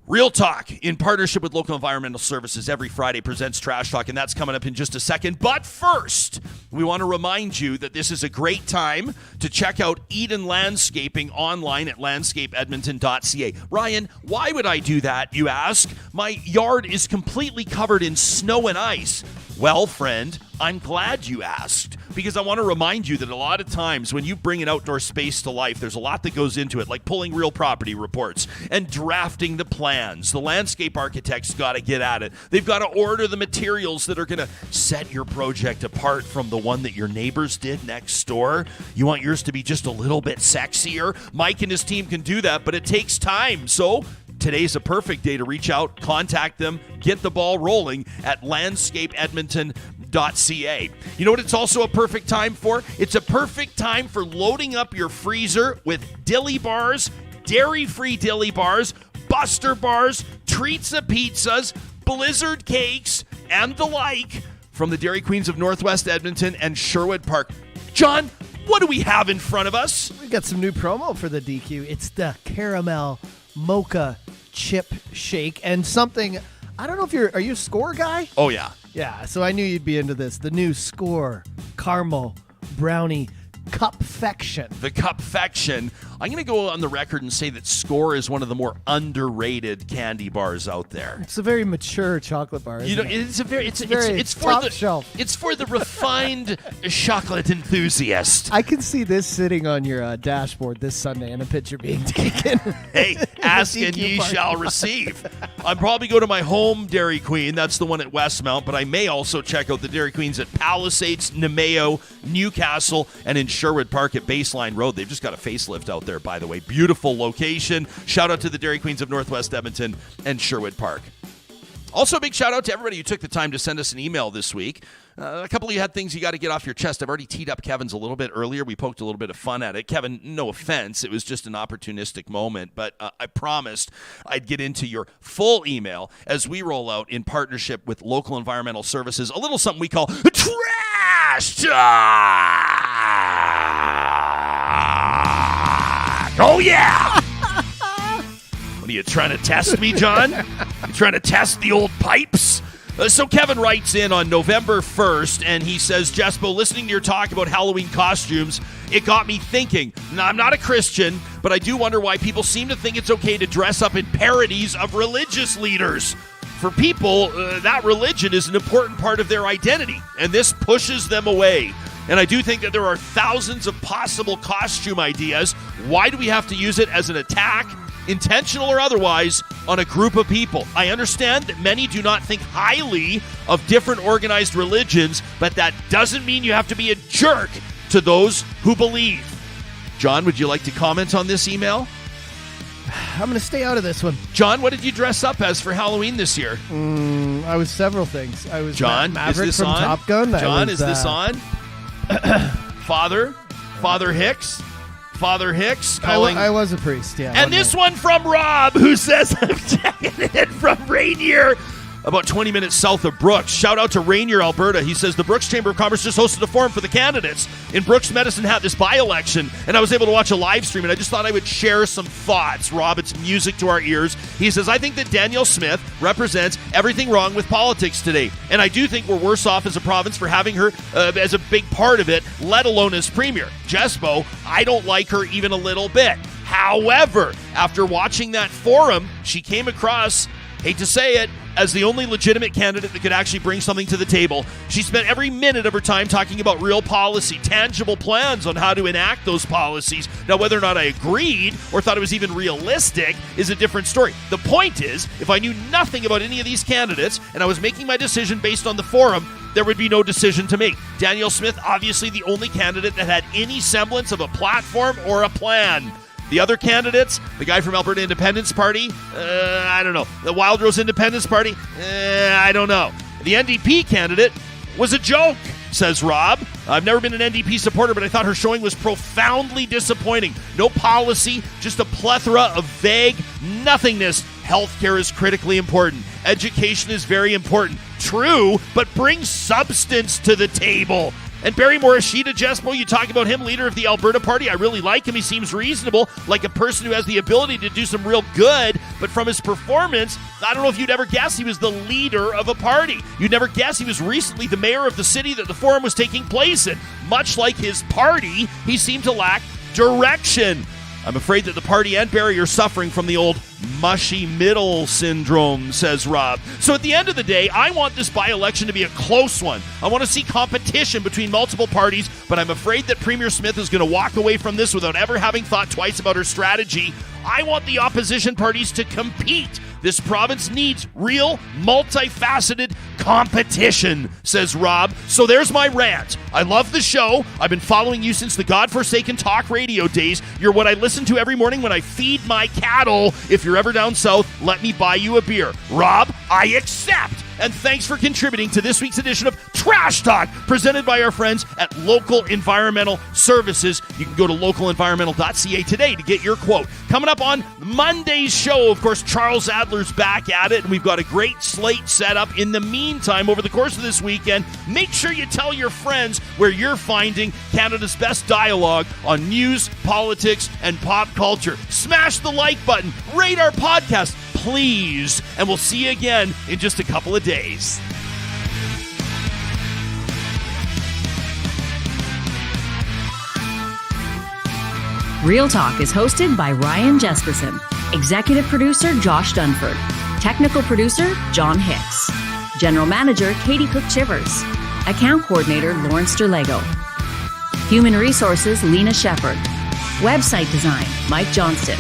Real Talk, in partnership with Local Environmental Services, every Friday presents Trash Talk, and that's coming up in just a second. But first, we want to remind you that this is a great time to check out Eden Landscaping online at landscapeedmonton.ca. Ryan, why would I do that, you ask? My yard is completely covered in snow and ice. Well, friend, I'm glad you asked, because I want to remind you that a lot of times when you bring an outdoor space to life, there's a lot that goes into it, like pulling real property reports and drafting the plans. The landscape architect's got to get at it. They've got to order the materials that are going to set your project apart from the one that your neighbors did next door. You want yours to be just a little bit sexier? Mike and his team can do that, but it takes time. So today's a perfect day to reach out, contact them, get the ball rolling at landscapeedmonton.ca. You know what it's also a perfect time for? It's a perfect time for loading up your freezer with dilly bars, dairy-free dilly bars, Buster bars, Treats of pizzas, Blizzard cakes, and the like from the Dairy Queens of Northwest Edmonton and Sherwood Park. John, what do we have in front of us? We got some new promo for the DQ. It's the caramel mocha chip shake, and something, I don't know if are you a Score guy? Oh, yeah. Yeah, so I knew you'd be into this. The new Score caramel brownie Cupfection. The Cupfection. I'm going to go on the record and say that Score is one of the more underrated candy bars out there. It's a very mature chocolate bar. Isn't it? It's a very it's for top the shelf. It's for the refined chocolate enthusiast. I can see this sitting on your dashboard this Sunday and a picture being taken. Hey, ask and ye shall receive. I'll probably go to my home Dairy Queen. That's the one at Westmount, but I may also check out the Dairy Queens at Palisades, Nemeo, Newcastle, and in Sherwood Park at Baseline Road. They've just got a facelift out there, by the way. Beautiful location. Shout out to the Dairy Queens of Northwest Edmonton and Sherwood Park. Also, a big shout out to everybody who took the time to send us an email this week. A couple of you had things you got to get off your chest. I've already teed up Kevin's a little bit earlier. We poked a little bit of fun at it. Kevin, no offense. It was just an opportunistic moment, but I promised I'd get into your full email as we roll out in partnership with Local Environmental Services, a little something we call Trash Talk. Oh, yeah. What are you trying to test me, John? You trying to test the old pipes? So Kevin writes in on November 1st, and he says, Jespo, listening to your talk about Halloween costumes, it got me thinking. Now, I'm not a Christian, but I do wonder why people seem to think it's okay to dress up in parodies of religious leaders. For people, that religion is an important part of their identity, and this pushes them away. And I do think that there are thousands of possible costume ideas. Why do we have to use it as an attack, intentional or otherwise, on a group of people? I understand that many do not think highly of different organized religions, but that doesn't mean you have to be a jerk to those who believe. John, would you like to comment on this email? I'm going to stay out of this one. John, what did you dress up as for Halloween this year? I was several things. I was John, Maverick is this from on? Top Gun. John, is this on? Father Hicks calling. I was a priest, yeah. And this one from Rob, who says, I'm checking in from Rainier. about 20 minutes south of Brooks. Shout out to Rainier, Alberta. He says the Brooks Chamber of Commerce just hosted a forum for the candidates in Brooks Medicine Hat, this by-election, and I was able to watch a live stream, and I just thought I would share some thoughts. Rob, it's music to our ears. He says, I think that Danielle Smith represents everything wrong with politics today, and I do think we're worse off as a province for having her as a big part of it, let alone as premier. Jespo, I don't like her even a little bit. However, after watching that forum, she came across, hate to say it, as the only legitimate candidate that could actually bring something to the table. She spent every minute of her time talking about real policy, tangible plans on how to enact those policies. Now, whether or not I agreed or thought it was even realistic is a different story. The point is, if I knew nothing about any of these candidates and I was making my decision based on the forum, there would be no decision to make. Danielle Smith, obviously the only candidate that had any semblance of a platform or a plan. The other candidates, the guy from Alberta Independence Party, I don't know. The Wildrose Independence Party, I don't know. The NDP candidate was a joke, says Rob. I've never been an NDP supporter, but I thought her showing was profoundly disappointing. No policy, just a plethora of vague nothingness. Healthcare is critically important. Education is very important. True, but bring substance to the table. And Barry Morishita, Jespo, you talk about him, leader of the Alberta Party. I really like him. He seems reasonable, like a person who has the ability to do some real good. But from his performance, I don't know if you'd ever guess he was the leader of a party. You'd never guess he was recently the mayor of the city that the forum was taking place in. Much like his party, he seemed to lack direction. I'm afraid that the party and Barry are suffering from the old mushy middle syndrome, says Rob. So at the end of the day, I want this by-election to be a close one. I want to see competition between multiple parties, but I'm afraid that Premier Smith is going to walk away from this without ever having thought twice about her strategy. I want the opposition parties to compete. This province needs real, multifaceted competition, says Rob. So there's my rant. I love the show. I've been following you since the godforsaken talk radio days. You're what I listen to every morning when I feed my cattle. If you're ever down south, let me buy you a beer. Rob, I accept. And thanks for contributing to this week's edition of Trash Talk, presented by our friends at Local Environmental Services. You can go to localenvironmental.ca today to get your quote. Coming up on Monday's show, of course, Charles Adler's back at it, and we've got a great slate set up. In the meantime, over the course of this weekend, make sure you tell your friends where you're finding Canada's best dialogue on news, politics, and pop culture. Smash the like button, rate our podcast, please, and we'll see you again in just a couple of days. Real Talk is hosted by Ryan Jesperson, executive producer Josh Dunford, technical producer John Hicks, general manager Katie Cook-Chivers, account coordinator Lawrence Derlego, human resources Lena Shepard, website design Mike Johnston,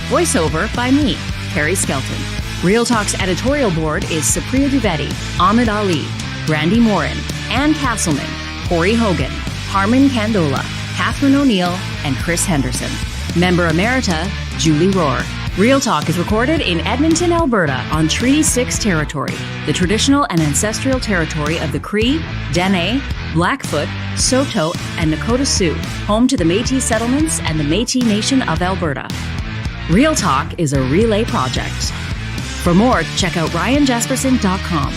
voiceover by me, Carrie Skelton. Real Talk's editorial board is Supriya Dwivedi, Ahmed Ali, Brandy Morin, Ann Castleman, Corey Hogan, Harmon Candola, Catherine O'Neill, and Chris Henderson. Member Emerita, Julie Rohr. Real Talk is recorded in Edmonton, Alberta on Treaty 6 territory, the traditional and ancestral territory of the Cree, Dene, Blackfoot, Saulteaux, and Nakota Sioux, home to the Métis settlements and the Métis Nation of Alberta. Real Talk is a relay project. For more, check out ryanjesperson.com.